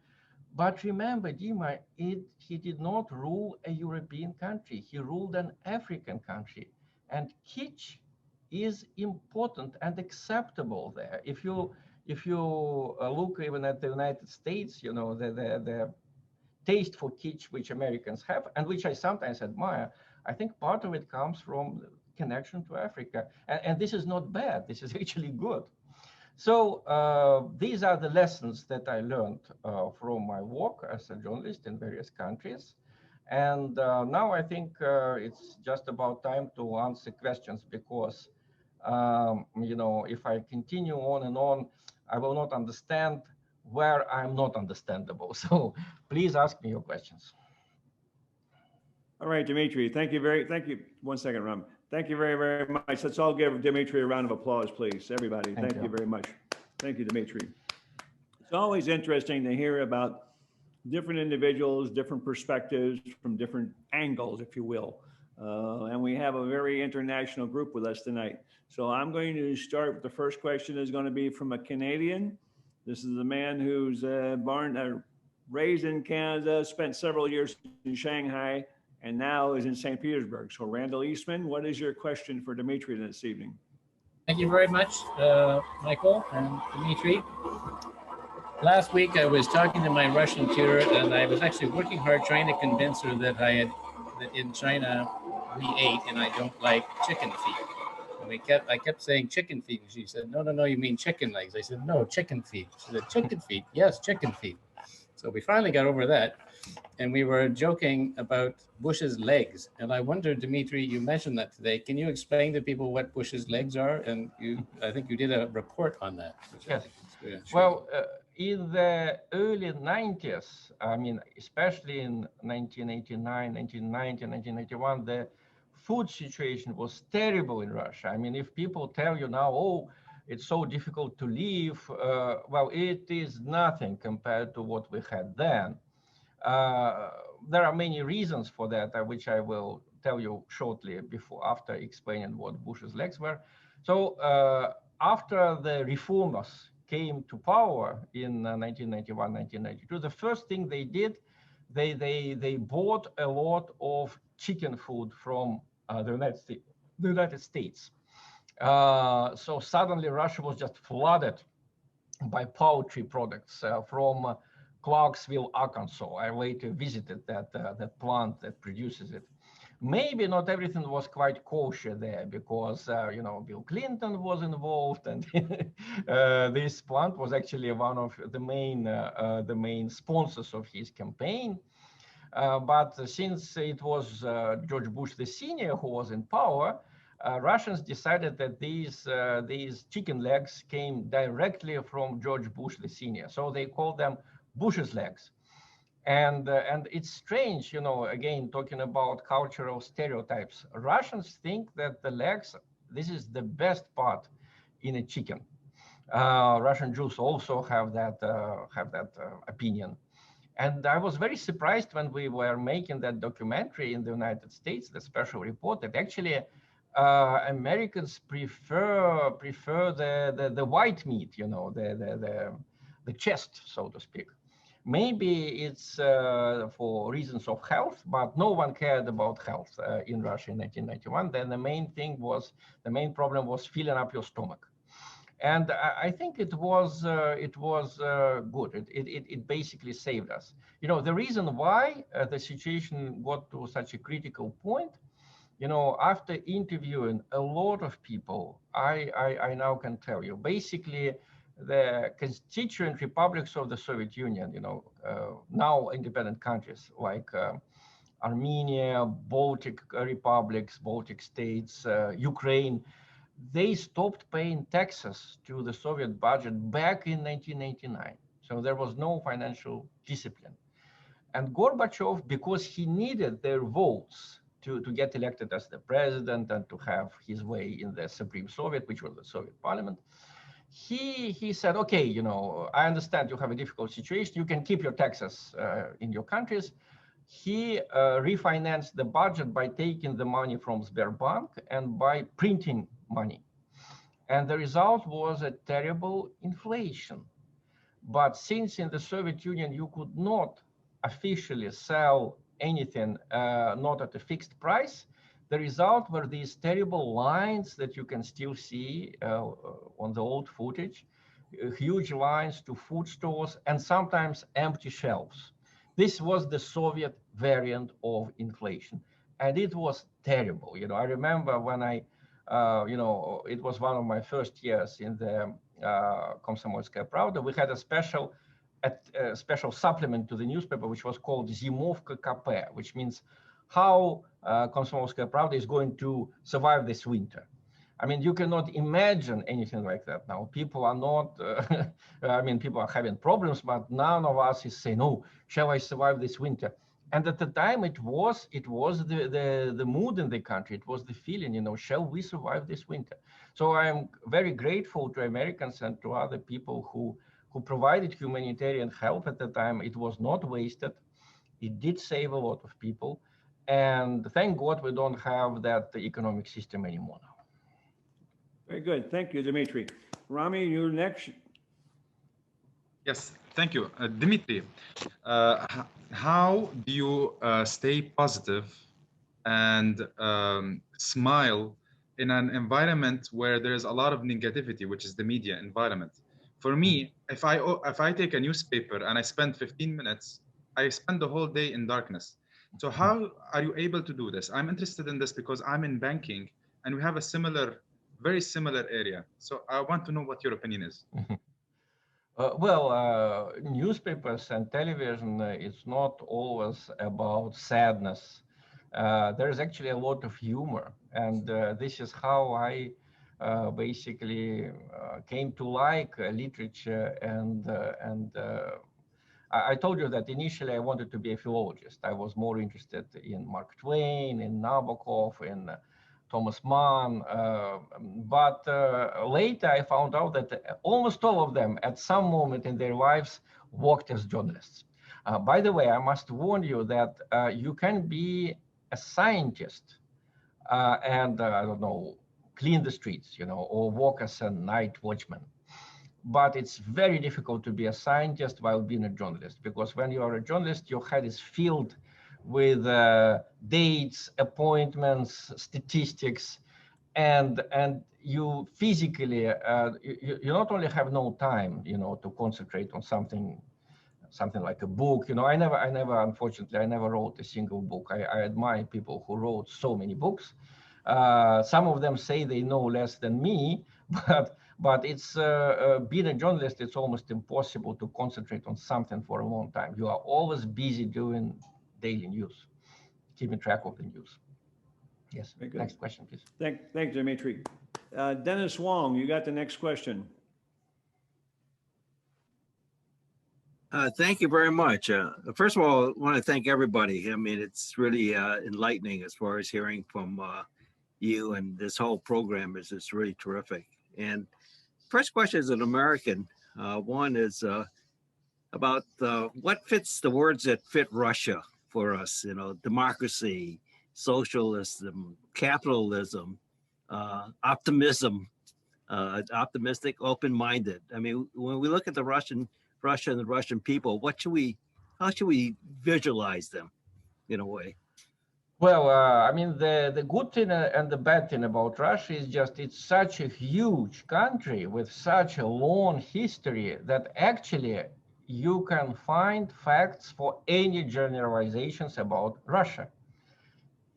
But remember, Dima, he did not rule a European country. He ruled an African country. And kitsch is important and acceptable there. If you look even at the United States, you know, the taste for kitsch which Americans have, and which I sometimes admire, I think part of it comes from connection to Africa. And this is not bad. This is actually good. So these are the lessons that I learned from my work as a journalist in various countries. And now I think it's just about time to answer questions because, you know, if I continue on and on, I will not understand where I'm not understandable. So please ask me your questions. All right, Dmitry, thank you. 1 second, Ram. Thank you very, very much. Let's all give Dmitry a round of applause, please. Everybody, thank you very much. Thank you, Dmitry. It's always interesting to hear about different individuals, different perspectives from different angles, if you will. And we have a very international group with us tonight. So I'm going to start with the first question is going to be from a Canadian. This is a man who's raised in Canada, spent several years in Shanghai, and now is in St. Petersburg. So Randall Eastman, what is your question for Dmitry this evening? Thank you very much, Michael and Dmitry. Last week, I was talking to my Russian tutor, and I was actually working hard trying to convince her that that in China we ate, and I don't like chicken feet. And I kept saying chicken feet, and she said, no, you mean chicken legs. I said, no, chicken feet. She said, chicken feet? Yes, chicken feet. So we finally got over that, and we were joking about Bush's legs. And I wonder, Dmitry, you mentioned that today. Can you explain to people what Bush's legs are? And I think you did a report on that. Yes. Well, in the early 90s, I mean, especially in 1989, 1990, 1991, the food situation was terrible in Russia. I mean, if people tell you now, oh, it's so difficult to live, well, it is nothing compared to what we had then. There are many reasons for that, which I will tell you shortly after explaining what Bush's legs were. So after the reformers came to power in 1991, 1992, the first thing they did, they bought a lot of chicken food from the United States. So suddenly Russia was just flooded by poultry products from Clarksville, Arkansas. I later visited that plant that produces it. Maybe not everything was quite kosher there because, you know, Bill Clinton was involved, and this plant was actually one of the main sponsors of his campaign. But since it was George Bush the Senior who was in power, Russians decided that these chicken legs came directly from George Bush the Senior. So they called them Bush's legs. And it's strange, you know, again, talking about cultural stereotypes. Russians think that the legs, this is the best part in a chicken. Russian Jews also have that opinion. And I was very surprised when we were making that documentary in the United States, the special report, that actually Americans prefer the white meat, you know, the chest, so to speak. Maybe it's for reasons of health, but no one cared about health in Russia in 1991. Then the main problem was filling up your stomach. And I think it was good. It basically saved us. You know, the reason why the situation got to such a critical point, you know, after interviewing a lot of people, I now can tell you, basically, the constituent republics of the Soviet Union, now independent countries like Armenia, Baltic republics, Baltic states, Ukraine, they stopped paying taxes to the Soviet budget back in 1989. So there was no financial discipline. And Gorbachev, because he needed their votes to get elected as the president and to have his way in the Supreme Soviet, which was the Soviet parliament, he said, okay, I understand you have a difficult situation. You can keep your taxes in your countries. He refinanced the budget by taking the money from Sberbank and by printing money. And the result was a terrible inflation. But since in the Soviet Union, you could not officially sell anything not at a fixed price, the result were these terrible lines that you can still see on the old footage, huge lines to food stores and sometimes empty shelves. This was the Soviet variant of inflation. And it was terrible. I remember when it was one of my first years in the Komsomolskaya Pravda, we had a special supplement to the newspaper, which was called Zimovka KP, which means how Komsomolskaya Pravda is going to survive this winter. I mean, you cannot imagine anything like that now. People are not, people are having problems, but none of us is saying, oh, shall I survive this winter? And at the time, it was the mood in the country. It was the feeling, shall we survive this winter? So I am very grateful to Americans and to other people who provided humanitarian help at the time. It was not wasted. It did save a lot of people. And thank God we don't have that economic system anymore now. Very good. Thank you, Dmitry. Rami, you're next. Yes, thank you. Dmitry, how do you stay positive and smile in an environment where there's a lot of negativity, which is the media environment? For me, if I take a newspaper and I spend 15 minutes, I spend the whole day in darkness. So how are you able to do this? I'm interested in this because I'm in banking and we have a very similar area. So I want to know what your opinion is. Newspapers and television, it's not always about sadness. There is actually a lot of humor. And this is how I basically came to like literature. And I told you that initially I wanted to be a philologist. I was more interested in Mark Twain, in Nabokov, in Thomas Mann, but later I found out that almost all of them at some moment in their lives worked as journalists. By the way, I must warn you that you can be a scientist and, I don't know, clean the streets, or work as a night watchman. But it's very difficult to be a scientist while being a journalist, because when you are a journalist, your head is filled with dates, appointments, statistics, and you physically, you not only have no time, to concentrate on something like a book. Unfortunately, I never wrote a single book. I admire people who wrote so many books. Some of them say they know less than me, but it's being a journalist, it's almost impossible to concentrate on something for a long time. You are always busy doing daily news, keeping track of the news. Yes. Next question, please. Thanks, Dmitry. Dennis Wong, you got the next question. Thank you very much. First of all, I want to thank everybody. I mean, it's really enlightening as far as hearing from you, and this whole program is just really terrific. And first question is an American. One is about what fits the words that fit Russia for us, democracy, socialism, capitalism, optimism, optimistic, open-minded. I mean, when we look at Russia and the Russian people, how should we visualize them in a way? Well, the good thing and the bad thing about Russia is just it's such a huge country with such a long history that actually you can find facts for any generalizations about Russia.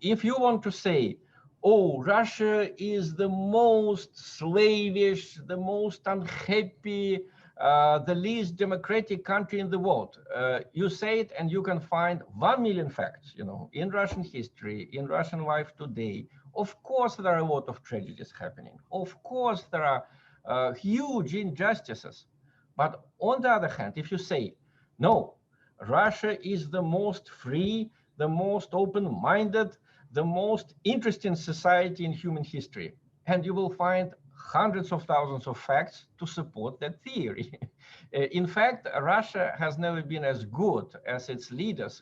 If you want to say oh, Russia is the most slavish, the most unhappy, the least democratic country in the world. You say it and you can find 1 million facts, in Russian history, in Russian life today. Of course, there are a lot of tragedies happening. Of course, there are huge injustices. But on the other hand, if you say, no, Russia is the most free, the most open-minded, the most interesting society in human history. And you will find hundreds of thousands of facts to support that theory. In fact, Russia has never been as good as its leaders,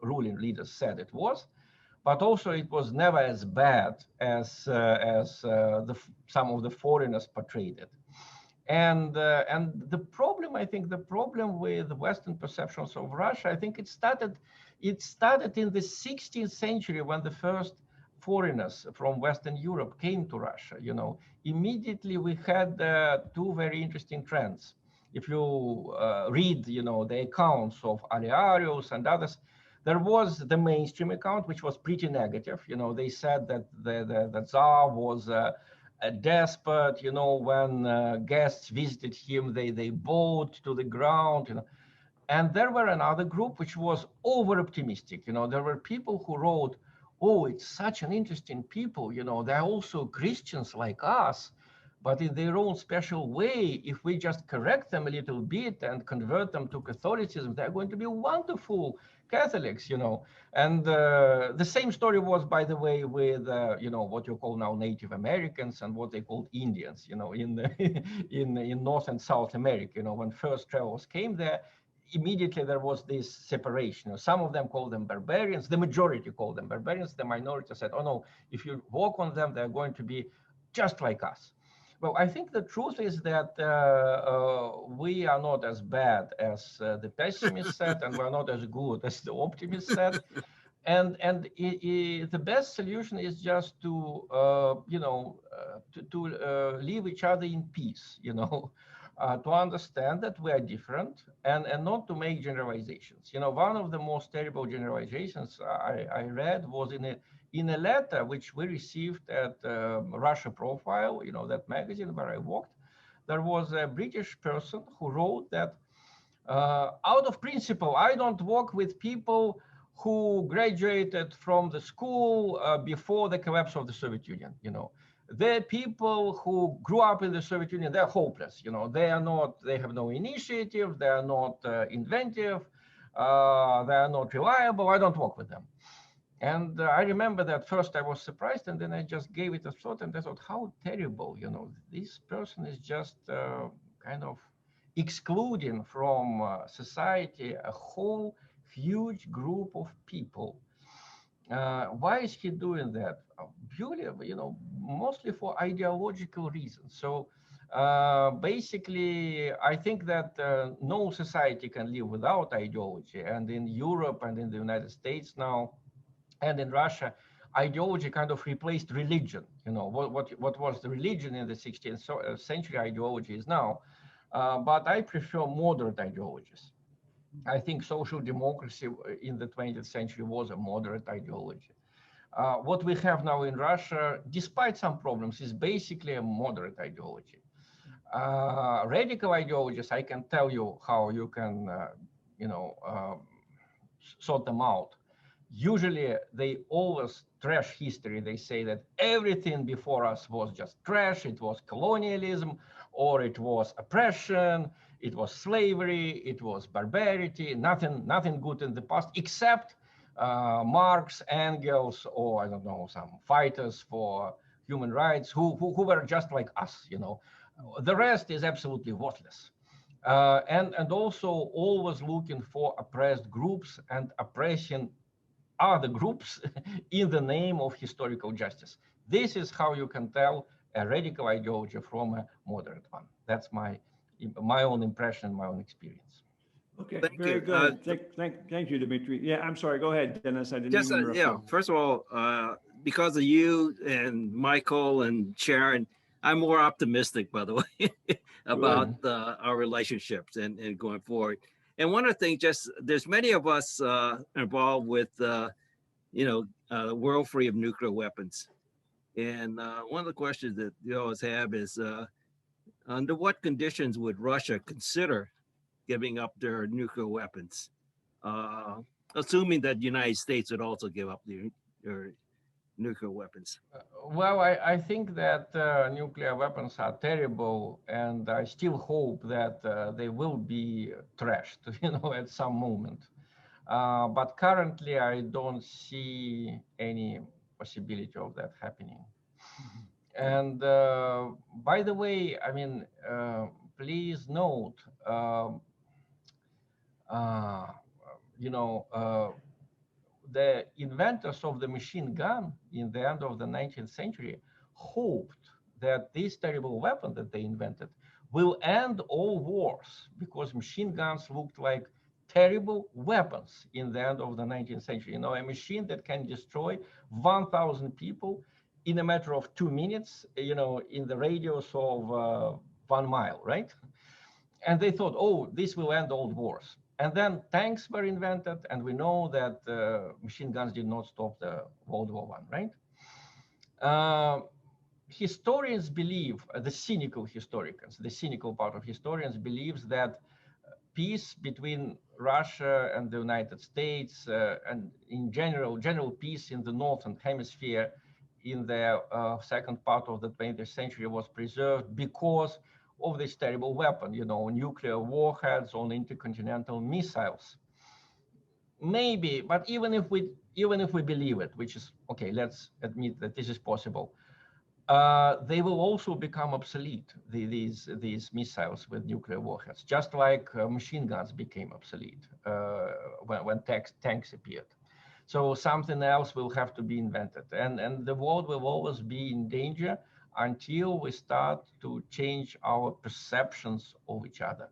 ruling leaders said it was, but also it was never as bad as some of the foreigners portrayed it. And the problem, I think, the problem with Western perceptions of Russia, I think it started in the 16th century when the first foreigners from Western Europe came to Russia. Immediately we had two very interesting trends. If you read, the accounts of Ariarios and others, there was the mainstream account, which was pretty negative. They said that the Tsar was a despot, when guests visited him, they bowed to the ground, And there were another group which was over-optimistic. There were people who wrote, oh, it's such an interesting people, they're also Christians like us, but in their own special way, if we just correct them a little bit and convert them to Catholicism, they're going to be wonderful Catholics, And the same story was, by the way, with, what you call now Native Americans and what they called Indians, in North and South America, when first travelers came there, immediately there was this separation. Some of them called them barbarians, the majority called them barbarians, the minority said, oh no, if you walk on them, they're going to be just like us. Well, I think the truth is that we are not as bad as the pessimists said, and we're not as good as the optimists said. And the best solution is just to leave each other in peace, to understand that we are different and not to make generalizations. One of the most terrible generalizations I read was in a letter which we received at Russia Profile, that magazine where I worked. There was a British person who wrote that out of principle, I don't work with people who graduated from the school before the collapse of the Soviet Union. The people who grew up in the Soviet Union, they're hopeless. They have no initiative, they are not inventive, they are not reliable. I don't work with them. And I remember that first I was surprised, and then I just gave it a thought, and I thought, how terrible, this person is just kind of excluding from society a whole huge group of people. Why is he doing that? Purely, mostly for ideological reasons. So basically, I think that no society can live without ideology. And in Europe and in the United States now, and in Russia, ideology kind of replaced religion. What was the religion in the 16th century, ideology is now. But I prefer moderate ideologies. I think social democracy in the 20th century was a moderate ideology. What we have now in Russia, despite some problems, is basically a moderate ideology. Radical ideologies, I can tell you how you can, sort them out. Usually, they always trash history. They say that everything before us was just trash. It was colonialism, or it was oppression, it was slavery, it was barbarity, nothing good in the past, except Marx, Engels, or I don't know, some fighters for human rights who were just like us, The rest is absolutely worthless. And also always looking for oppressed groups and oppressing other groups in the name of historical justice. This is how you can tell a radical ideology from a moderate one. That's my own impression, my own experience. Okay, Thank very you. good. Thank you, Dmitry. Yeah, I'm sorry. Go ahead, Dennis. I didn't Just, even interrupt you. first of all, because of you and Michael and Sharon, I'm more optimistic, by the way, about our relationships and going forward. And one of the things, there's many of us involved with, World Free of Nuclear Weapons. And one of the questions that you always have is, under what conditions would Russia consider giving up their nuclear weapons? Assuming that the United States would also give up their nuclear weapons. Well, I think that nuclear weapons are terrible, and I still hope that they will be trashed, at some moment. But currently, I don't see any possibility of that happening. And by the way, I mean, please note, the inventors of the machine gun in the end of the 19th century hoped that this terrible weapon that they invented will end all wars, because machine guns looked like terrible weapons in the end of the 19th century. A machine that can destroy 1,000 people in a matter of 2 minutes, in the radius of 1 mile, right? And they thought, oh, this will end all wars. And then tanks were invented, and we know that machine guns did not stop the World War I, right? Historians believe, the cynical part of historians believes that peace between Russia and the United States, and in general peace in the Northern Hemisphere in the second part of the 20th century was preserved because of this terrible weapon, nuclear warheads on intercontinental missiles. Maybe, but even if we believe it, which is okay, let's admit that this is possible, they will also become obsolete. These missiles with nuclear warheads, just like machine guns became obsolete when tanks appeared. So something else will have to be invented, and the world will always be in danger until we start to change our perceptions of each other.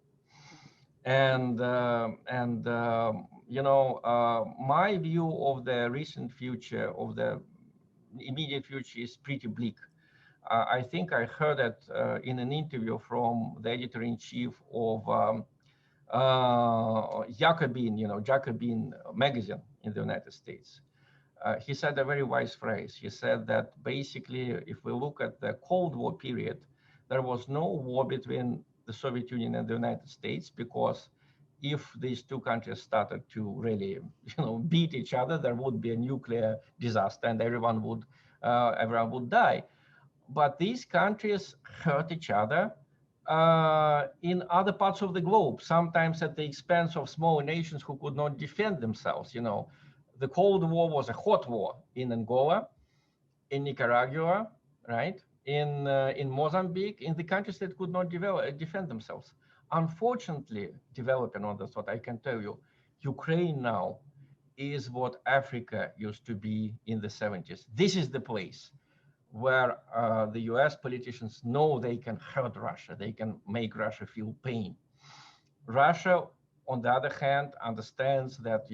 And my view of the recent future, of the immediate future, is pretty bleak. I think I heard it in an interview from the editor-in-chief of Jacobin magazine in the United States. He said a very wise phrase. He said that basically, if we look at the Cold War period, there was no war between the Soviet Union and the United States, because if these two countries started to really, beat each other, there would be a nuclear disaster and everyone would die. But these countries hurt each other in other parts of the globe, sometimes at the expense of small nations who could not defend themselves. The Cold War was a hot war in Angola, in Nicaragua, right? In Mozambique, in the countries that could not defend themselves. Unfortunately, developing on this, what I can tell you, Ukraine now is what Africa used to be in the 70s. This is the place where the US politicians know they can hurt Russia. They can make Russia feel pain. Russia, on the other hand, understands that,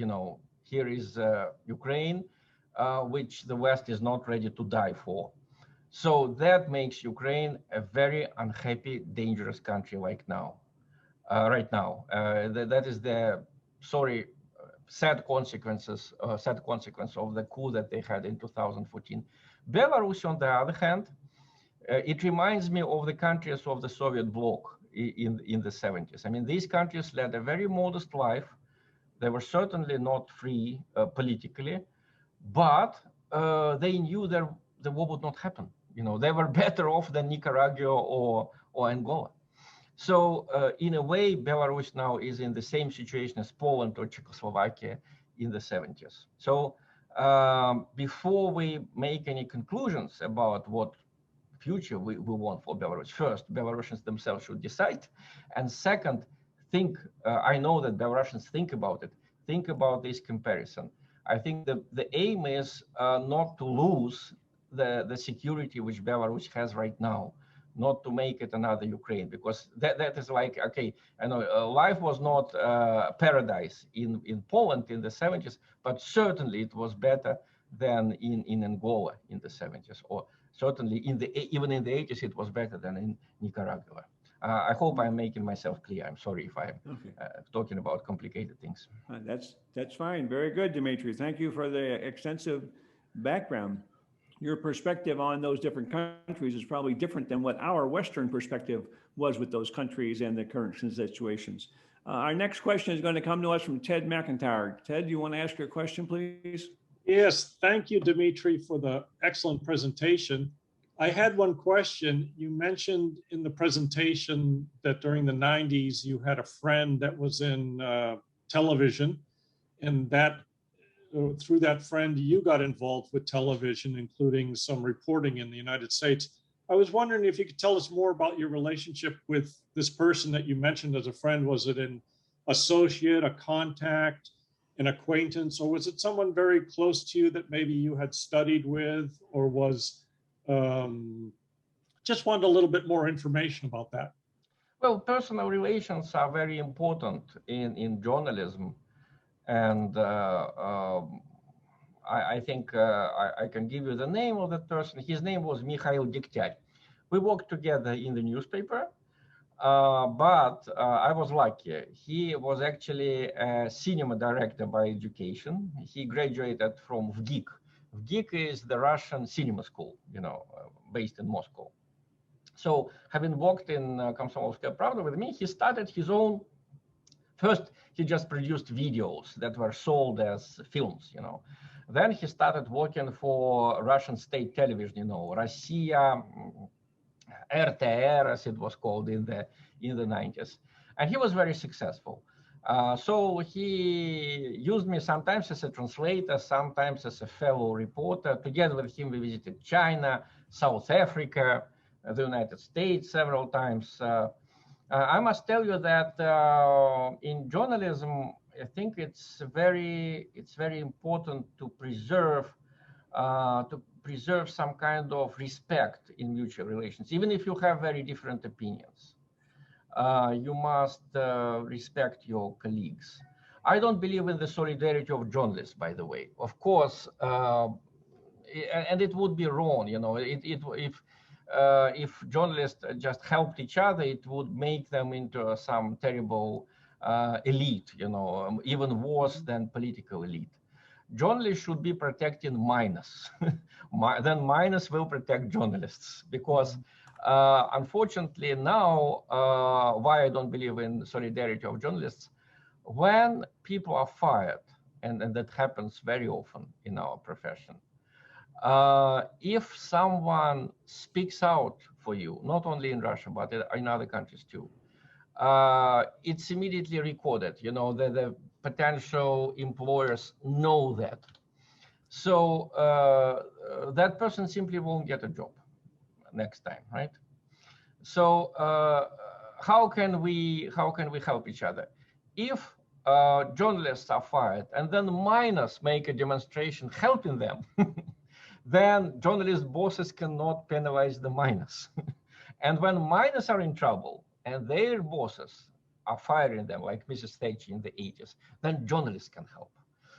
here is Ukraine, which the West is not ready to die for. So that makes Ukraine a very unhappy, dangerous country right now. That is the sad consequence of the coup that they had in 2014. Belarus, on the other hand, it reminds me of the countries of the Soviet bloc in the 70s. I mean, these countries led a very modest life. They were certainly not free politically, but they knew the war would not happen. They were better off than Nicaragua or Angola. So in a way, Belarus now is in the same situation as Poland or Czechoslovakia in the 70s. So before we make any conclusions about what future we want for Belarus, first, Belarusians themselves should decide. And second, I know that Belarusians think about it. Think about this comparison. I think the aim is not to lose the security which Belarus has right now, not to make it another Ukraine, because that is like, okay, I know life was not paradise in Poland in the 70s, but certainly it was better than in Angola in the 70s, or certainly even in the 80s it was better than in Nicaragua. I hope I'm making myself clear. I'm sorry if I'm talking about complicated things. That's fine. Very good, Dmitry. Thank you for the extensive background. your perspective on those different countries is probably different than what our Western perspective was with those countries and the current situations. Our next question is going to come to us from Ted McIntyre. Ted, you want to ask your question, please? Yes, thank you, Dmitry, for the excellent presentation. I had one question. You mentioned in the presentation that during the 90s, you had a friend that was in television, and that through that friend, you got involved with television, including some reporting in the United States. I was wondering if you could tell us more about your relationship with this person that you mentioned as a friend. Was it an associate, a contact, an acquaintance, or was it someone very close to you that maybe you had studied with, or was, just wanted a little bit more information about that. Well, personal relations are very important in journalism. And I think I can give you the name of that person. His name was Mikhail Degtyary. We worked together in the newspaper, but I was lucky. He was actually a cinema director by education. He graduated from VGIK. VGIK is the Russian cinema school, based in Moscow. So having worked in Komsomolskaya Pravda with me, he started his own. First, he just produced videos that were sold as films, Then he started working for Russian state television, RIA, RTR, as it was called in the 90s. And he was very successful. So he used me sometimes as a translator, sometimes as a fellow reporter. Together with him, we visited China, South Africa, the United States several times. I must tell you that in journalism, I think it's very important to preserve some kind of respect in mutual relations, even if you have very different opinions. You must respect your colleagues. I don't believe in the solidarity of journalists, by the way. Of course, and it would be wrong, if journalists just helped each other, it would make them into some terrible elite, even worse than political elite. Journalists should be protecting minors. Then minors will protect journalists, because unfortunately now, why I don't believe in solidarity of journalists, when people are fired, and that happens very often in our profession, if someone speaks out for you, not only in Russia, but in other countries too, it's immediately recorded, the potential employers know that. So that person simply won't get a job next time, right? So how can we help each other? If journalists are fired and then minors make a demonstration helping them, then journalist bosses cannot penalize the minors. And when minors are in trouble and their bosses are firing them, like Mrs. Thatcher in the 80s, then journalists can help.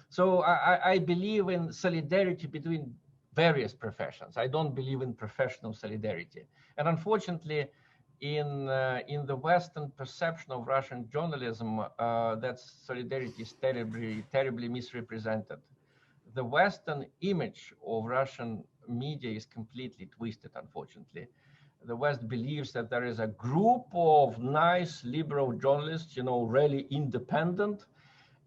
So I believe in solidarity between various professions. I don't believe in professional solidarity. And unfortunately, in the Western perception of Russian journalism, that solidarity is terribly misrepresented. The Western image of Russian media is completely twisted, unfortunately. The West believes that there is a group of nice liberal journalists, really independent,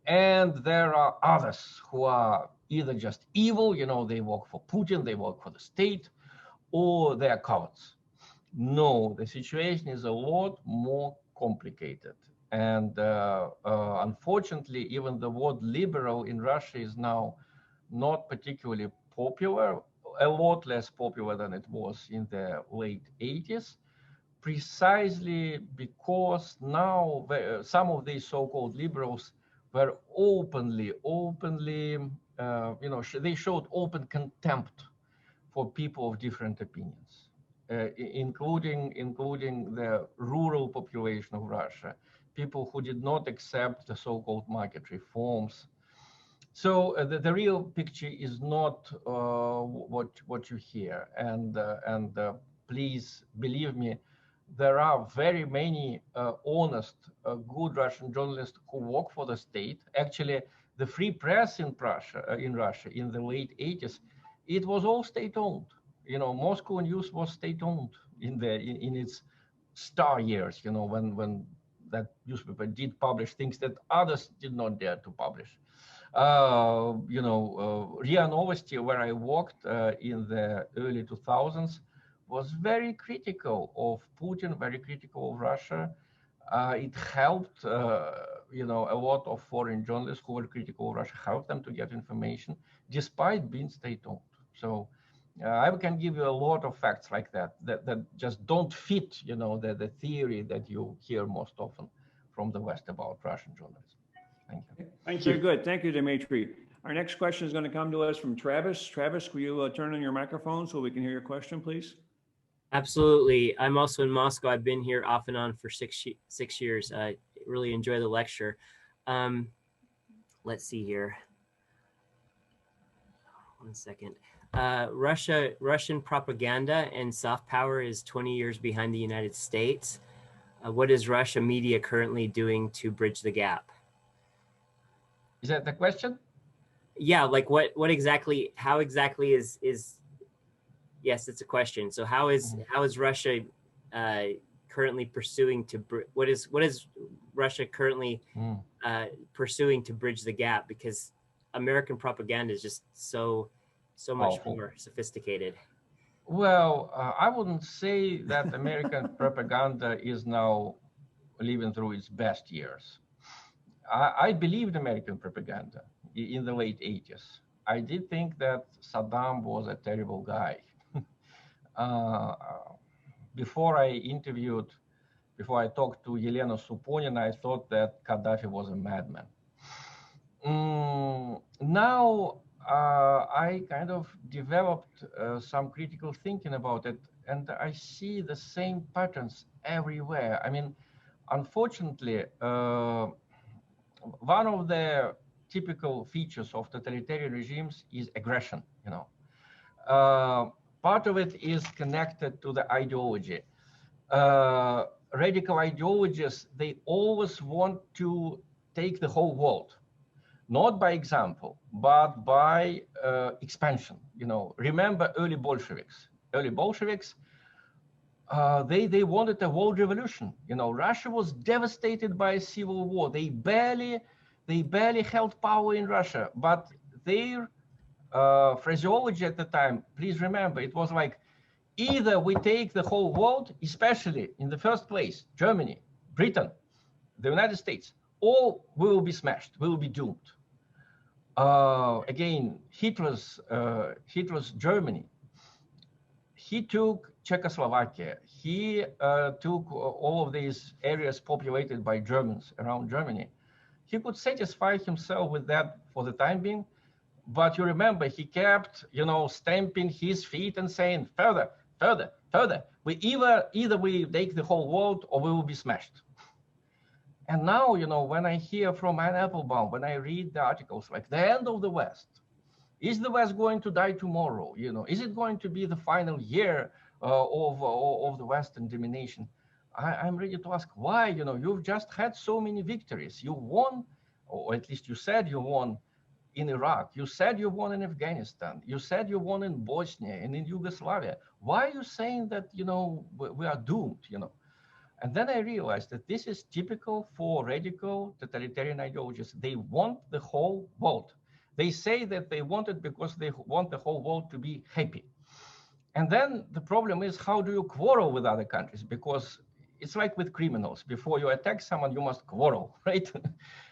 and there are others who are either just evil, they work for Putin, they work for the state, or they are cowards. No, the situation is a lot more complicated. And unfortunately, even the word liberal in Russia is now not particularly popular, a lot less popular than it was in the late 80s, precisely because now some of these so-called liberals were openly, they showed open contempt for people of different opinions, including the rural population of Russia, people who did not accept the so-called market reforms. So the real picture is not what you hear, and please believe me, there are very many honest, good Russian journalists who work for the state. Actually, the free press in Russia in the late 80s it was all state-owned. You know, Moscow News was state-owned in its star years. You know, when that newspaper did publish things that others did not dare to publish. You know, RIA Novosti, where I worked in the early 2000s, was very critical of Putin, very critical of Russia. It helped, you know, a lot of foreign journalists who were critical of Russia, helped them to get information despite being state-owned. So I can give you a lot of facts like that just don't fit, you know, the theory that you hear most often from the West about Russian journalism. Thank you. Thank you. Very good. Thank you, Dmitry. Our next question is going to come to us from Travis. Travis, will you turn on your microphone so we can hear your question, please? Absolutely. I'm also in Moscow. I've been here off and on for six years. I really enjoy the lecture. Let's see here. 1 second. Russian propaganda and soft power is 20 years behind the United States. What is Russia media currently doing to bridge the gap? Is that the question? Yeah, like what exactly, how exactly is yes, it's a question. So how is Russia currently pursuing to what is Russia currently pursuing to bridge the gap? Because American propaganda is just so much more sophisticated. Well, I wouldn't say that American propaganda is now living through its best years. I believed American propaganda in the late 80s. I did think that Saddam was a terrible guy. Before I talked to Yelena Suponina, I thought that Gaddafi was a madman. Now I kind of developed some critical thinking about it, and I see the same patterns everywhere. I mean, unfortunately, one of the typical features of totalitarian regimes is aggression, you know. Part of it is connected to the ideology. Radical ideologies, they always want to take the whole world, not by example, but by expansion. You know, remember early Bolsheviks. Early Bolsheviks, they wanted a world revolution. You know, Russia was devastated by a civil war. They barely held power in Russia, but their phraseology at the time, please remember, it was like, either we take the whole world, especially in the first place, Germany, Britain, the United States, or we will be smashed, we will be doomed. Again, Hitler's Germany, he took Czechoslovakia, he took all of these areas populated by Germans around Germany. He could satisfy himself with that for the time being, but you remember, he kept, you know, stamping his feet and saying, further, further, further. We either we take the whole world or we will be smashed. And now, you know, when I hear from Anne Applebaum, when I read the articles like the end of the West, is the West going to die tomorrow? You know, is it going to be the final year of the Western domination? I'm ready to ask why. You know, you've just had so many victories. You won, or at least you said you won in Iraq. You said you won in Afghanistan. You said you won in Bosnia and in Yugoslavia. Why are you saying that, you know, we are doomed, you know? And then I realized that this is typical for radical totalitarian ideologies. They want the whole world. They say that they want it because they want the whole world to be happy. And then the problem is, how do you quarrel with other countries? Because it's like with criminals. Before you attack someone, you must quarrel, right?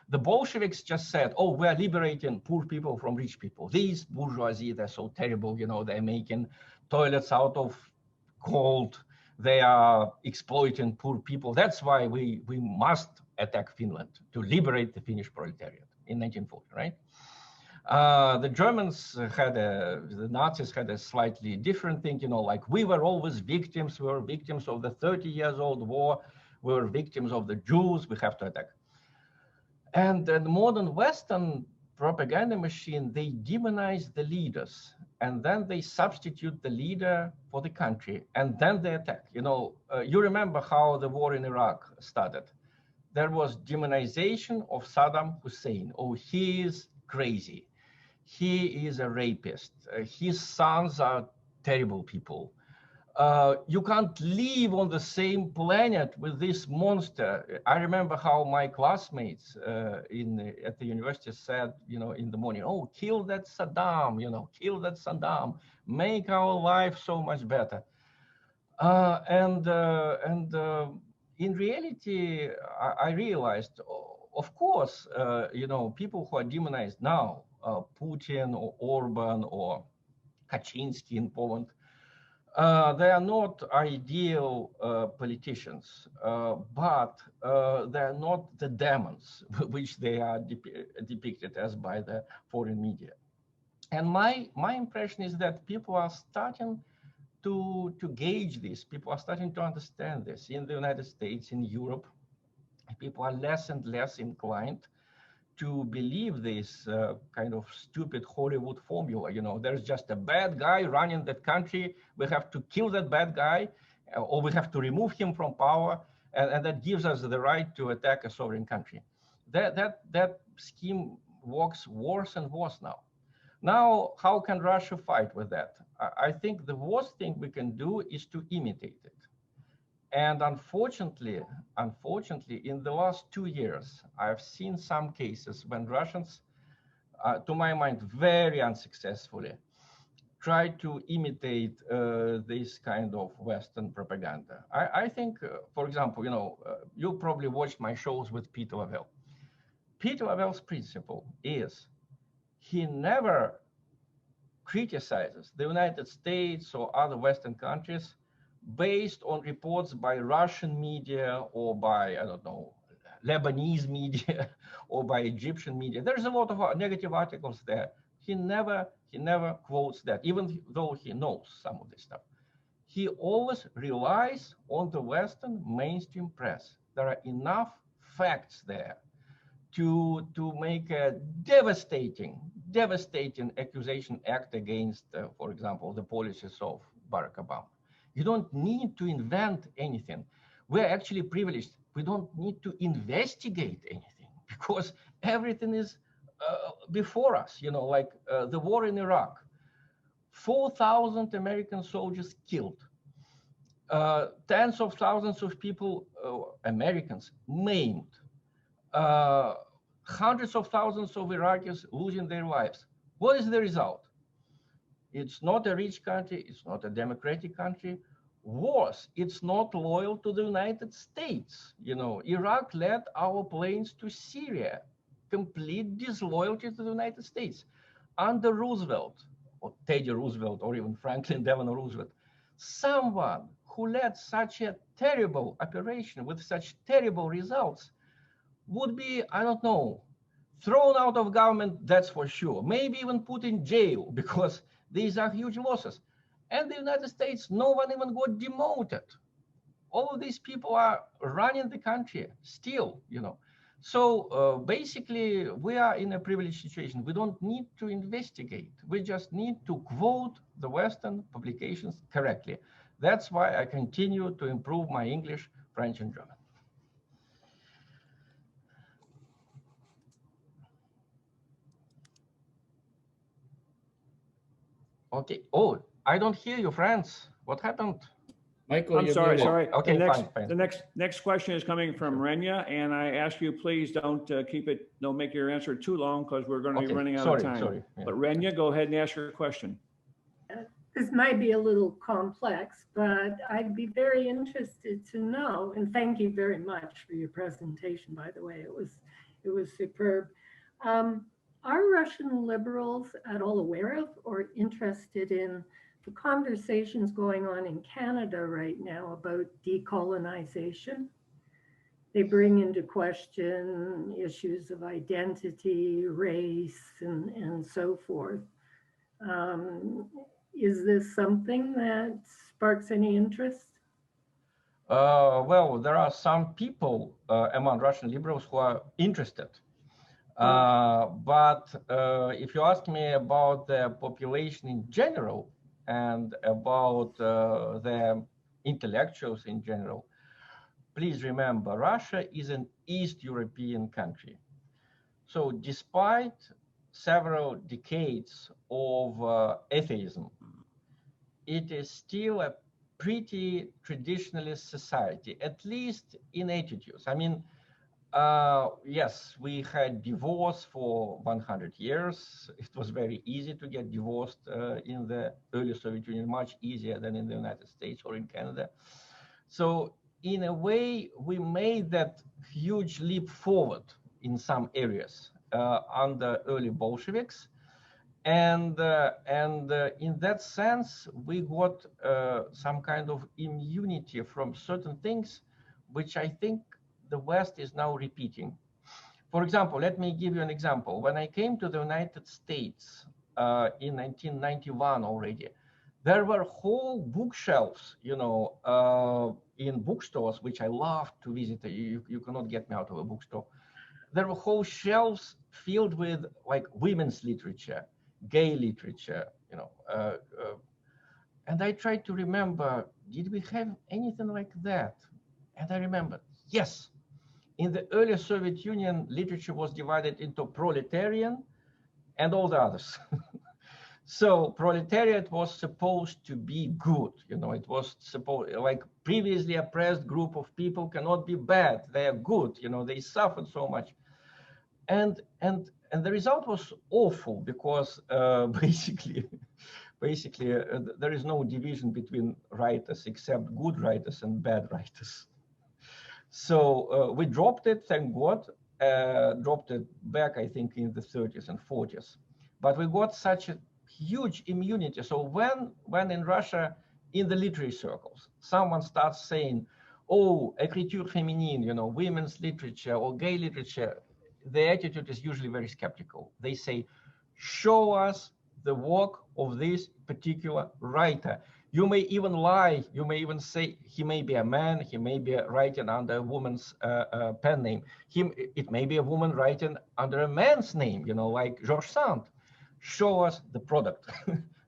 The Bolsheviks just said, oh, we're liberating poor people from rich people. These bourgeoisie, they're so terrible, you know, they're making toilets out of gold. They are exploiting poor people. That's why we must attack Finland to liberate the Finnish proletariat in 1940, right? The Germans the Nazis had a slightly different thing, you know, like we were always victims. We were victims of the 30-year-old war. We were victims of the Jews. We have to attack. And the modern Western propaganda machine, they demonize the leaders, and then they substitute the leader for the country, and then they attack. You know, you remember how the war in Iraq started. There was demonization of Saddam Hussein. Oh, he is crazy. he is a rapist. His sons are terrible people. You can't live on the same planet with this monster. I remember how my classmates at the university said, in the morning, "Oh, kill that Saddam, kill that Saddam, make our life so much better." And in reality, I realized, of course, people who are demonized now, Putin or Orban or Kaczynski in Poland, they are not ideal politicians, but they are not the demons which they are depicted as by the foreign media. And my impression is that people are starting to gauge this. People are starting to understand this. In the United States, in Europe, people are less and less inclined to believe this kind of stupid Hollywood formula. There's just a bad guy running that country. We have to kill that bad guy, or we have to remove him from power, and that gives us the right to attack a sovereign country. That scheme works worse and worse now. Now, how can Russia fight with that? I think the worst thing we can do is to imitate it. And unfortunately, in the last 2 years, I've seen some cases when Russians, to my mind, very unsuccessfully, try to imitate this kind of Western propaganda. I think, for example, you probably watched my shows with Peter Lavelle. Peter Lavelle's principle is he never criticizes the United States or other Western countries based on reports by Russian media or by, I don't know, Lebanese media or by Egyptian media. There's a lot of negative articles there. He never quotes that, even though he knows some of this stuff. He always relies on the Western mainstream press. There are enough facts there to make a devastating accusation act against, for example, the policies of Barack Obama. You don't need to invent anything. We're actually privileged. We don't need to investigate anything because everything is before us, like the war in Iraq. 4,000 American soldiers killed. Tens of thousands of people, Americans, maimed. Hundreds of thousands of Iraqis losing their lives. What is the result? It's not a rich country. It's not a democratic country. Worse, it's not loyal to the United States. Iraq led our planes to Syria. Complete disloyalty to the United States. Under Roosevelt, or Teddy Roosevelt, or even Franklin Delano Roosevelt, someone who led such a terrible operation with such terrible results would be, I don't know, thrown out of government, that's for sure. Maybe even put in jail because these are huge losses. And the United States, no one even got demoted. All of these people are running the country still, So basically, we are in a privileged situation. We don't need to investigate. We just need to quote the Western publications correctly. That's why I continue to improve my English, French, and German. Okay. Oh, I don't hear you, friends. What happened? Michael, I'm you're sorry, muted. sorry. Okay, fine. The next question is coming from Renya, and I ask you, please don't make your answer too long because we're going to be running out of time. Sorry. Yeah. But Renya, go ahead and ask your question. This might be a little complex, but I'd be very interested to know, and thank you very much for your presentation, by the way, it was superb. Are Russian liberals at all aware of or interested in the conversations going on in Canada right now about decolonization? They bring into question issues of identity, race, and so forth. Is this something that sparks any interest? Well, there are some people among Russian liberals who are interested. But if you ask me about the population in general and about the intellectuals in general, please remember, Russia is an East European country. So despite several decades of atheism, it is still a pretty traditionalist society, at least in attitudes. I mean, yes, we had divorce for 100 years. It was very easy to get divorced in the early Soviet Union, much easier than in the United States or in Canada. So in a way, we made that huge leap forward in some areas under early Bolsheviks. And in that sense, we got some kind of immunity from certain things, which I think the West is now repeating. For example, let me give you an example. When I came to the United States in 1991 already, there were whole bookshelves, you know, in bookstores, which I loved to visit. You cannot get me out of a bookstore. There were whole shelves filled with like women's literature, gay literature, you know. And I tried to remember, did we have anything like that? And I remember, yes. In the early Soviet Union, literature was divided into proletarian and all the others. So proletariat was supposed to be good. You know, it was supposed, like previously oppressed group of people cannot be bad. They are good. You know, they suffered so much. And the result was awful because basically there is no division between writers except good writers and bad writers. So we dropped it, thank God, dropped it back, I think, in the 30s and 40s. But we got such a huge immunity. So when in Russia, in the literary circles, someone starts saying, oh, écriture féminine, you know, women's literature or gay literature, the attitude is usually very skeptical. They say, show us the work of this particular writer. You may even lie. You may even say he may be a man. He may be writing under a woman's pen name. It may be a woman writing under a man's name, you know, like Georges Sand. Show us the product.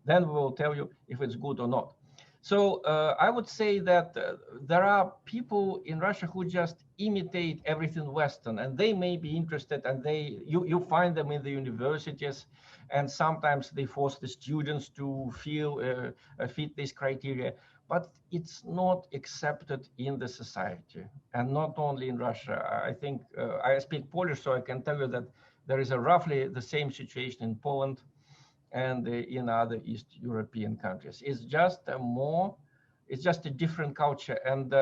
Then we will tell you if it's good or not. So I would say that there are people in Russia who just imitate everything Western, and they may be interested, and you find them in the universities, and sometimes they force the students to fit this criteria, but it's not accepted in the society, and not only in Russia. I think I speak Polish, so I can tell you that there is roughly the same situation in Poland and in other East European countries. It's just a different culture, and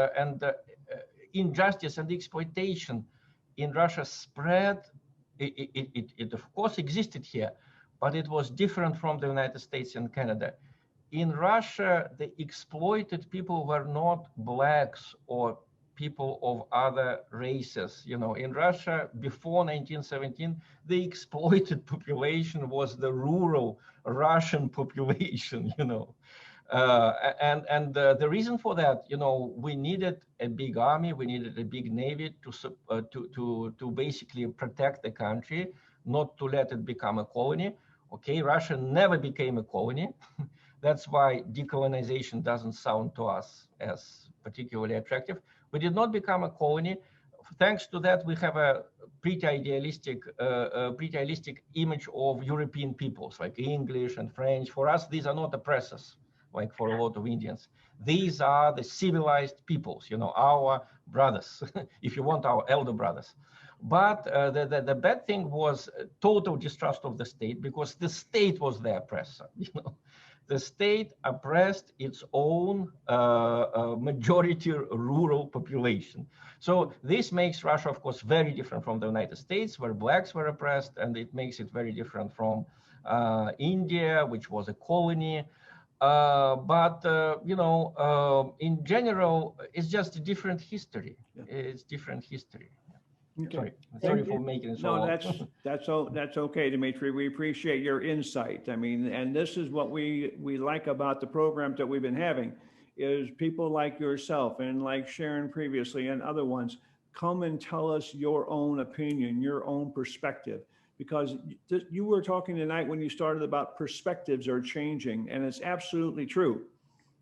injustice and exploitation in Russia spread. It of course existed here, but it was different from the United States and Canada. In Russia, the exploited people were not blacks or people of other races. You know, in Russia before 1917, the exploited population was the rural Russian population, you know. And the reason for that, you know, we needed a big army, we needed a big navy to basically protect the country, not to let it become a colony. Okay, Russia never became a colony. That's why decolonization doesn't sound to us as particularly attractive. We did not become a colony. Thanks to that, we have a pretty idealistic image of European peoples, like English and French. For us, these are not oppressors, like for a lot of Indians. These are the civilized peoples, you know, our brothers, if you want, our elder brothers. But the bad thing was total distrust of the state, because the state was the oppressor, you know. The state oppressed its own majority rural population. So this makes Russia, of course, very different from the United States, where blacks were oppressed, and it makes it very different from India, which was a colony. You know, in general, it's just a different history. Yeah. It's different history. Okay. Sorry for making it so long. That's okay, Dmitry. We appreciate your insight. I mean, and this is what we like about the programs that we've been having, is people like yourself and like Sharon previously and other ones come and tell us your own opinion, your own perspective. Because you were talking tonight when you started about perspectives are changing, and it's absolutely true.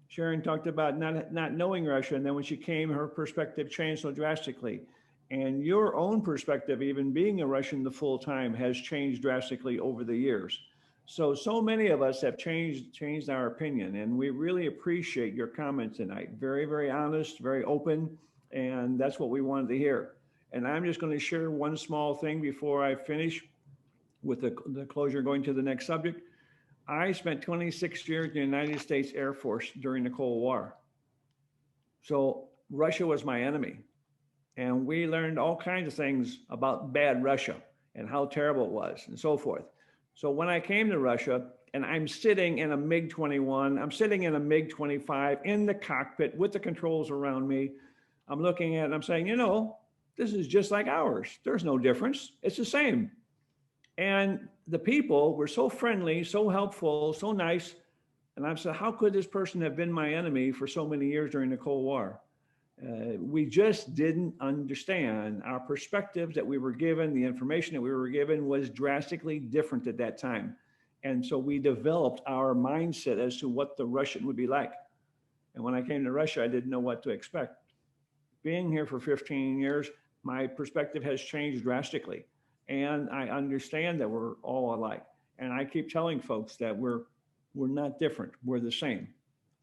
Sharon talked about not knowing Russia, and then when she came, her perspective changed so drastically. And your own perspective, even being a Russian the full time, has changed drastically over the years. So many of us have changed our opinion, and we really appreciate your comment tonight. Very, very honest, very open, and that's what we wanted to hear. And I'm just going to share one small thing before I finish with the closure, going to the next subject. I spent 26 years in the United States Air Force during the Cold War. So Russia was my enemy. And we learned all kinds of things about bad Russia and how terrible it was and so forth. So when I came to Russia, and I'm sitting in a MiG-21, I'm sitting in a MiG-25 in the cockpit with the controls around me. I'm looking at it and I'm saying, you know, this is just like ours. There's no difference. It's the same. And the people were so friendly, so helpful, so nice. And I've said, how could this person have been my enemy for so many years during the Cold War? We just didn't understand our perspectives that we were given. The information that we were given was drastically different at that time. And so we developed our mindset as to what the Russian would be like. And when I came to Russia, I didn't know what to expect. Being here for 15 years, my perspective has changed drastically. And I understand that we're all alike. And I keep telling folks that we're not different, we're the same.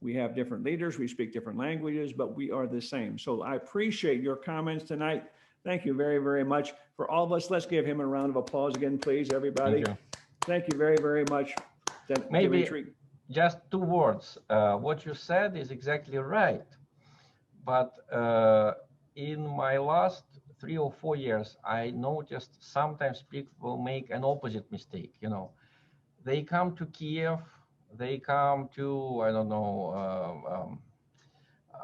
We have different leaders, we speak different languages, but we are the same. So I appreciate your comments tonight. Thank you very, very much. For all of us, let's give him a round of applause again, please, everybody. Thank you very, very much. Maybe Dmitry. just 2 words. What you said is exactly right. But in my last 3 or 4 years, I noticed sometimes people make an opposite mistake. You know, they come to Kiev, they come to, I don't know,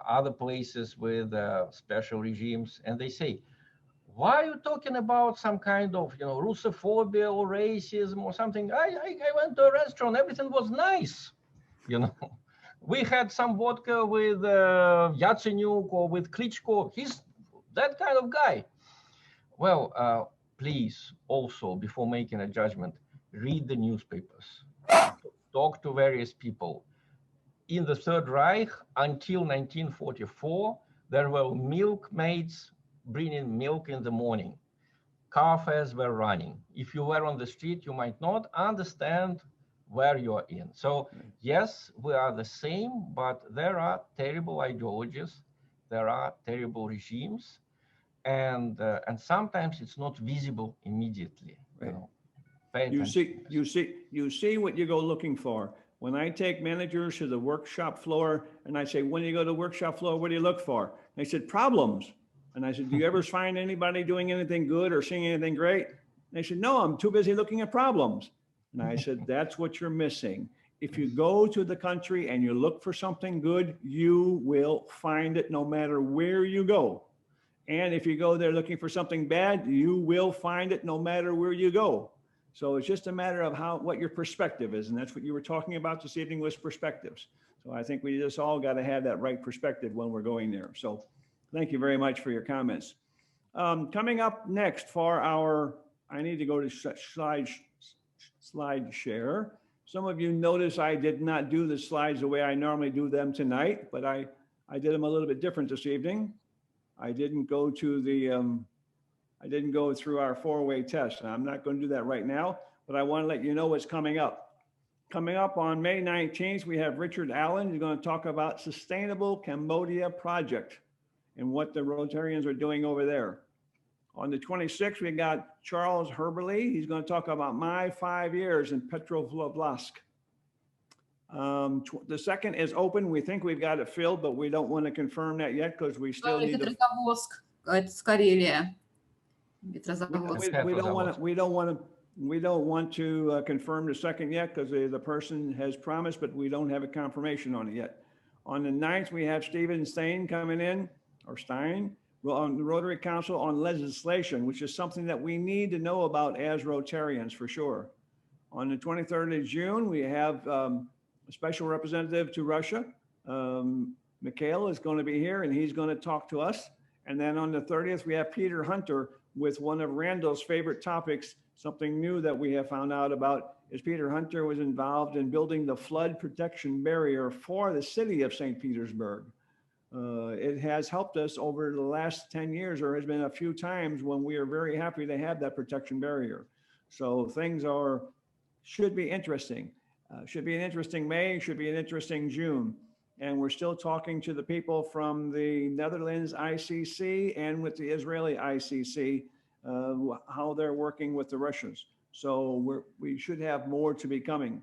other places with special regimes, and they say, why are you talking about some kind of, you know, Russophobia or racism or something? I went to a restaurant, everything was nice, you know. We had some vodka with Yatsenyuk or with Klitschko. He's that kind of guy. Well, please also, before making a judgment, read the newspapers. Talk to various people. In the Third Reich, until 1944, there were milkmaids bringing milk in the morning. Car fares were running. If you were on the street, you might not understand where you are in. So yes, we are the same, but there are terrible ideologies, there are terrible regimes, and sometimes it's not visible immediately. Right. You know, you see what you go looking for. When I take managers to the workshop floor and I say, when you go to the workshop floor, what do you look for? They said, problems. And I said, do you ever find anybody doing anything good or seeing anything great? And they said, no, I'm too busy looking at problems. And I said, that's what you're missing. If you go to the country and you look for something good, you will find it no matter where you go. And if you go there looking for something bad, you will find it no matter where you go. So it's just a matter of what your perspective is. And that's what you were talking about this evening, was perspectives. So I think we just all got to have that right perspective when we're going there. So thank you very much for your comments. Coming up next for our, I need to go to slide share. Some of you notice I did not do the slides the way I normally do them tonight, but I did them a little bit different this evening. I didn't go to the, I didn't go through our 4-way test. And I'm not going to do that right now, but I want to let you know what's coming up. Coming up on May 19th, we have Richard Allen. He's going to talk about Sustainable Cambodia Project and what the Rotarians are doing over there. On the 26th, we got Charles Herberly. He's going to talk about my 5 years in Petrovlovsk. The second is open. We think we've got it filled, but we don't want to confirm that yet because we still need to. It's Karelia. We don't want to confirm the second yet because the person has promised, but we don't have a confirmation on it yet. On the 9th, we have Stephen Stein coming in, or Stein, on the Rotary Council on legislation, which is something that we need to know about as Rotarians for sure. On the 23rd of June, we have a special representative to Russia. Mikhail is going to be here and he's going to talk to us. And then on the 30th, we have Peter Hunter with one of Randall's favorite topics. Something new that we have found out about is Peter Hunter was involved in building the flood protection barrier for the city of St. Petersburg. It has helped us over the last 10 years. There has been a few times when we are very happy to have that protection barrier. So things should be interesting. Should be an interesting May, should be an interesting June. And we're still talking to the people from the Netherlands ICC and with the Israeli ICC, how they're working with the Russians. So we should have more to be coming.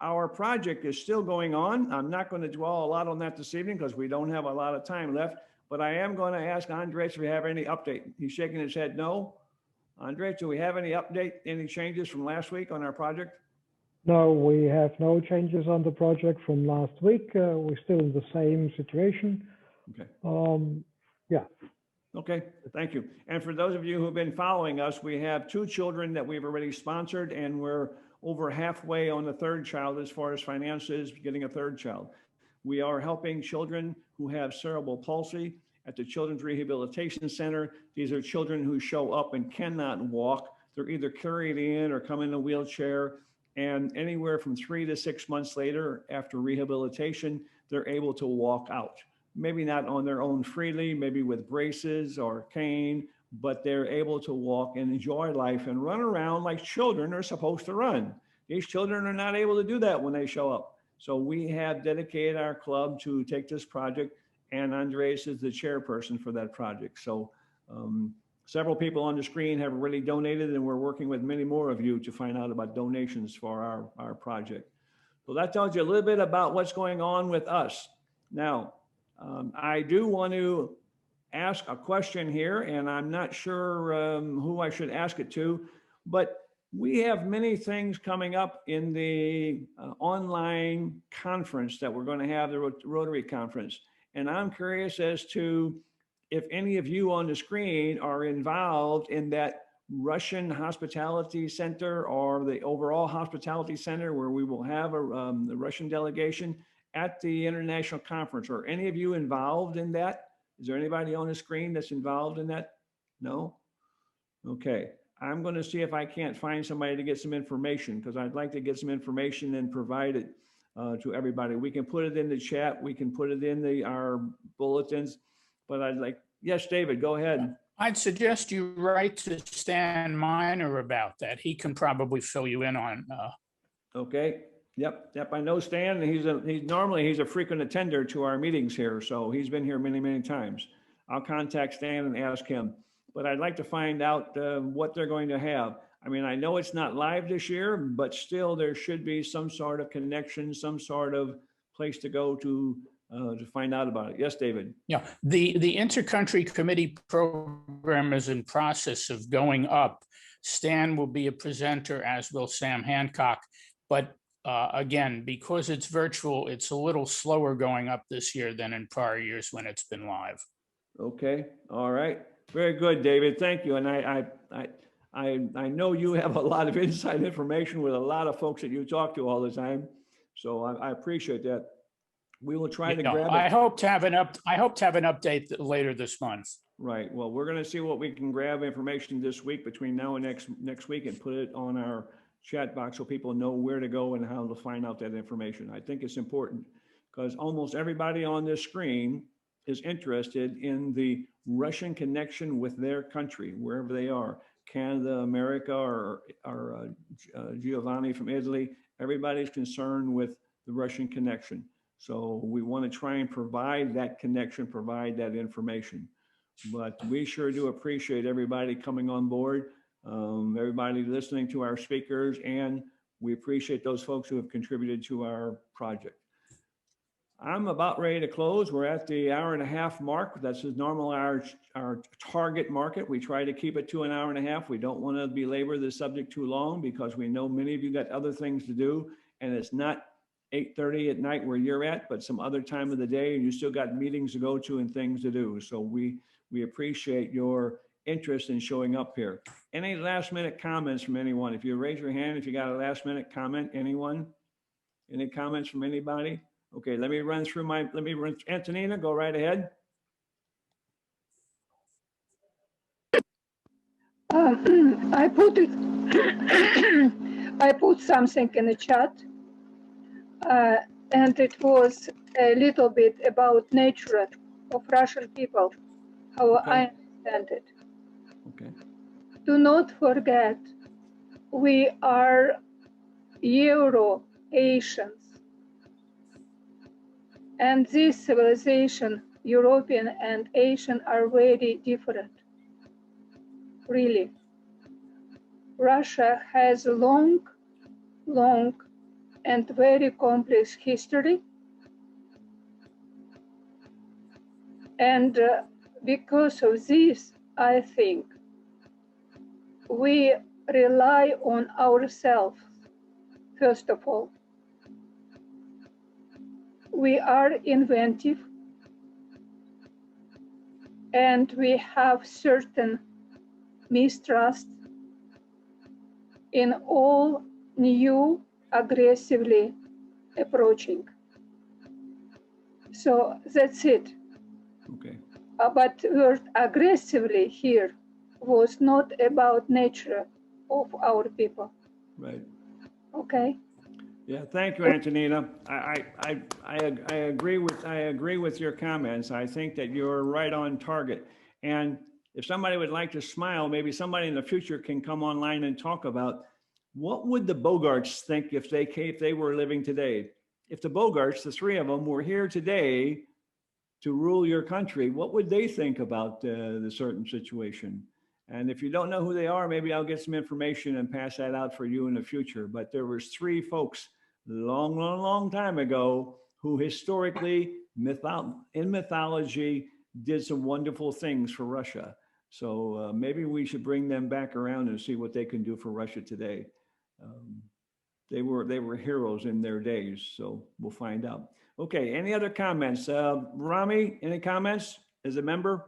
Our project is still going on. I'm not going to dwell a lot on that this evening because we don't have a lot of time left, but I am going to ask Andres if we have any update. He's shaking his head no. Andres, do we have any update, any changes from last week on our project? No, we have no changes on the project from last week. We're still in the same situation. Okay. Yeah. Okay, thank you. And for those of you who've been following us, we have 2 children that we've already sponsored, and we're over halfway on the 3rd child as far as finances, getting a 3rd child. We are helping children who have cerebral palsy at the Children's Rehabilitation Center. These are children who show up and cannot walk. They're either carried in or come in a wheelchair, and anywhere from 3 to 6 months later, after rehabilitation, they're able to walk out. Maybe not on their own freely, maybe with braces or cane, but they're able to walk and enjoy life and run around like children are supposed to run. These children are not able to do that when they show up. So we have dedicated our club to take this project, and Andres is the chairperson for that project. So several people on the screen have already donated, and we're working with many more of you to find out about donations for our project. So that tells you a little bit about what's going on with us. Now, I do want to ask a question here, and I'm not sure who I should ask it to, but we have many things coming up in the online conference that we're going to have, the Rotary conference. And I'm curious as to if any of you on the screen are involved in that Russian Hospitality Center or the overall Hospitality Center where we will have the Russian delegation at the international conference. Are any of you involved in that? Is there anybody on the screen that's involved in that? No? Okay. I'm going to see if I can't find somebody to get some information, because I'd like to get some information and provide it to everybody. We can put it in the chat. We can put it in our bulletins, but I'd like, yes, David, go ahead. I'd suggest you write to Stan Miner about that. He can probably fill you in on. Okay. Yep. I know Stan. He's normally a frequent attender to our meetings here, so he's been here many, many times. I'll contact Stan and ask him. But I'd like to find out what they're going to have. I mean, I know it's not live this year, but still there should be some sort of connection, some sort of place to go to find out about it. Yes, David. Yeah, the Intercountry Committee program is in process of going up. Stan will be a presenter, as will Sam Hancock. But again, because it's virtual, it's a little slower going up this year than in prior years when it's been live. Okay. All right. Very good, David. Thank you. And I know you have a lot of inside information with a lot of folks that you talk to all the time. So I appreciate that. We will try to grab it. I hope to have an update later this month. Right. Well, we're going to see what we can grab information this week between now and next week and put it on our chat box so people know where to go and how to find out that information. I think it's important because almost everybody on this screen is interested in the Russian connection with their country, wherever they are, Canada, America, or Giovanni from Italy. Everybody's concerned with the Russian connection. So we want to try and provide that connection, provide that information. But we sure do appreciate everybody coming on board, everybody listening to our speakers, and we appreciate those folks who have contributed to our project. I'm about ready to close. We're at the hour-and-a-half mark. That's normal our target market. We try to keep it to an hour-and-a-half. We don't want to belabor the subject too long because we know many of you got other things to do, and it's not 8:30 at night where you're at, but some other time of the day, and you still got meetings to go to and things to do. So we appreciate your interest in showing up here. Any last-minute comments from anyone? If you raise your hand, if you got a last-minute comment, anyone? Any comments from anybody? Okay, let me run Antonina, go right ahead. I put something in the chat, and it was a little bit about of Russian people, how I understand it. Okay. Do not forget, we are Euro-Asians. And this civilization, European and Asian, are very different, really. Russia has a long and very complex history. And because of this, I think we rely on ourselves, first of all. We are inventive, and we have certain mistrust in all new aggressively approaching. So that's it. Okay. But word aggressively here was not about nature of our people. Right. Okay. Yeah, thank you, Antonina. I agree with your comments. I think that you're right on target. And if somebody would like to smile, maybe somebody in the future can come online and talk about what would the Bogarts think if they were living today. If the Bogarts, the three of them, were here today to rule your country, what would they think about the certain situation? And if you don't know who they are, maybe I'll get some information and pass that out for you in the future. But there was three folks long time ago who historically in mythology did some wonderful things for Russia. So maybe we should bring them back around and see what they can do for Russia today. They were heroes in their days, so we'll find out. Okay, any other comments? Rami, any comments as a member?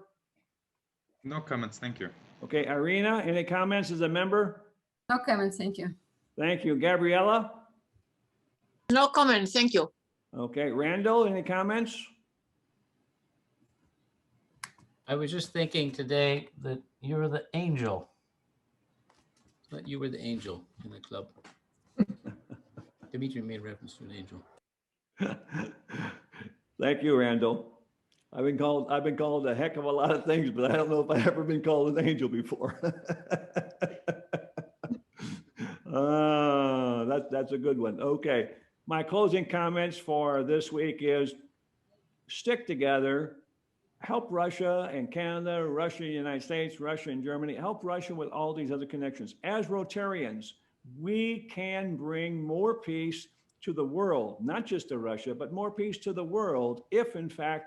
No comments, thank you. Okay, Irina, any comments as a member? No comments, thank you. Thank you. Gabriella? No comments, thank you. Okay, Randall, any comments? I was just thinking today that you're the angel. That you were the angel in the club. Dmitry made reference to an angel. Thank you, Randall. I've been called a heck of a lot of things, but I don't know if I've ever been called an angel before. That's a good one. Okay. My closing comments for this week is stick together, help Russia and Canada, Russia and United States, Russia and Germany, help Russia with all these other connections. As Rotarians, we can bring more peace to the world, not just to Russia, but more peace to the world if, in fact,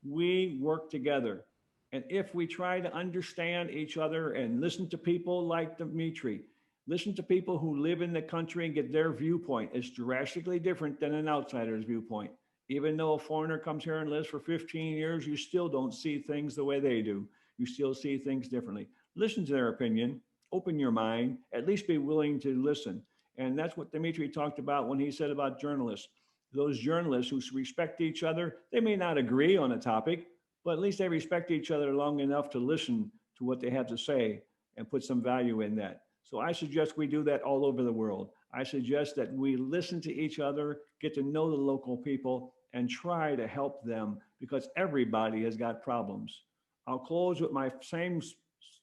we work together. And if we try to understand each other and listen to people like Dmitry, listen to people who live in the country and get their viewpoint. It's drastically different than an outsider's viewpoint. Even though a foreigner comes here and lives for 15 years, you still don't see things the way they do. You still see things differently. Listen to their opinion, open your mind, at least be willing to listen. And that's what Dmitry talked about when he said about journalists. Those journalists who respect each other, they may not agree on a topic, but at least they respect each other long enough to listen to what they have to say and put some value in that. So I suggest we do that all over the world. I suggest that we listen to each other, get to know the local people, and try to help them because everybody has got problems. I'll close with my same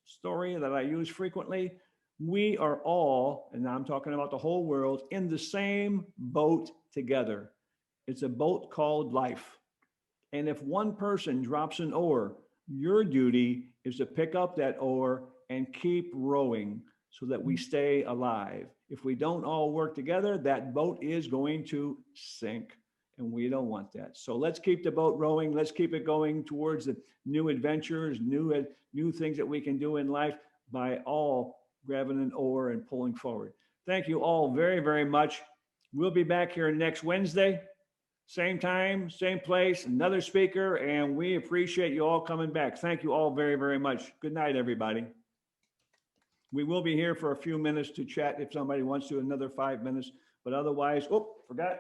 story that I use frequently. We are all, and I'm talking about the whole world, in the same boat together. It's a boat called life. And if one person drops an oar, your duty is to pick up that oar and keep rowing so that we stay alive. If we don't all work together, that boat is going to sink, and we don't want that. So let's keep the boat rowing. Let's keep it going towards the new adventures, new things that we can do in life by all grabbing an oar and pulling forward. Thank you all very, very much. We'll be back here next Wednesday, same time, same place, another speaker, and we appreciate you all coming back. Thank you all very, very much. Good night, everybody. We will be here for a few minutes to chat if somebody wants to, another 5 minutes, but otherwise, oh, forgot.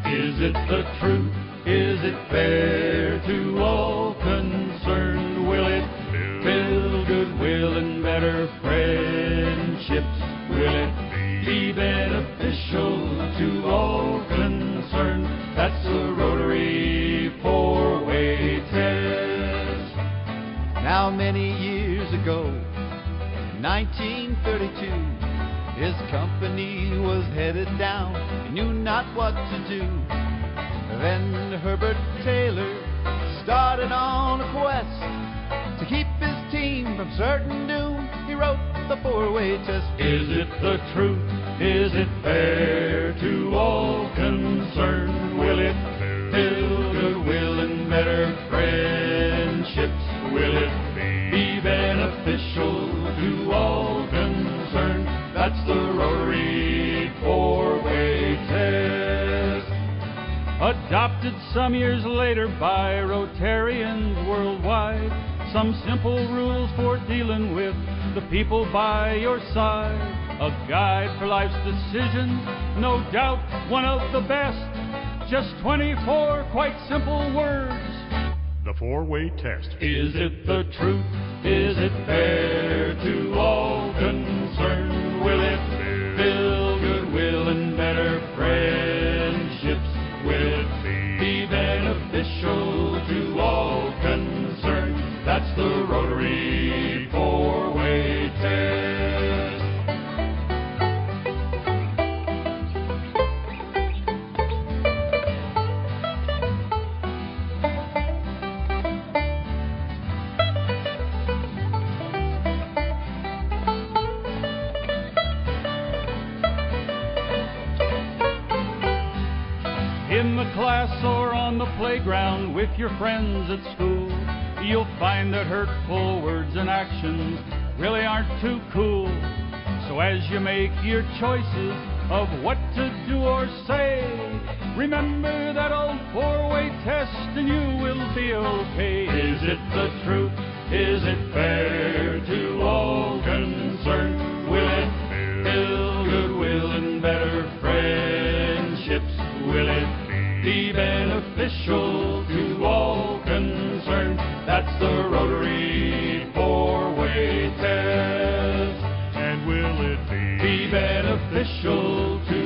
Is it the truth Is it fair to all concerned? Will it build goodwill and better friendships? Will it be beneficial to all concerned? That's a Rotary four-way test. Now many years ago, in 1932, his company was headed down, he knew not what to do. Then Herbert Taylor started on a quest to keep his team from certain doom. He wrote the four-way test. Is it the truth? Is it fair to all concerned? Will it build goodwill and better friendships? Will it be beneficial to all concerned? That's the Rotary four-way test. Adopted some years later by Rotarians worldwide, some simple rules for dealing with the people by your side. A guide for life's decisions, no doubt one of the best. Just 24 quite simple words. The four-way test. Is it the truth? Is it fair to all concerned? Will it build goodwill and better friendships? Will it be beneficial to all concerned? That's the Rotary four-way test. In the class or on the playground with your friends at school, you'll find that hurtful words and actions really aren't too cool. So as you make your choices of what to do or say, remember that old four-way test and you will be okay. Is it the truth? Is it fair to all concerned? Will it build goodwill and better friendships? Will it be beneficial to all concerned? That's the Rotary four-way test. And will it be beneficial to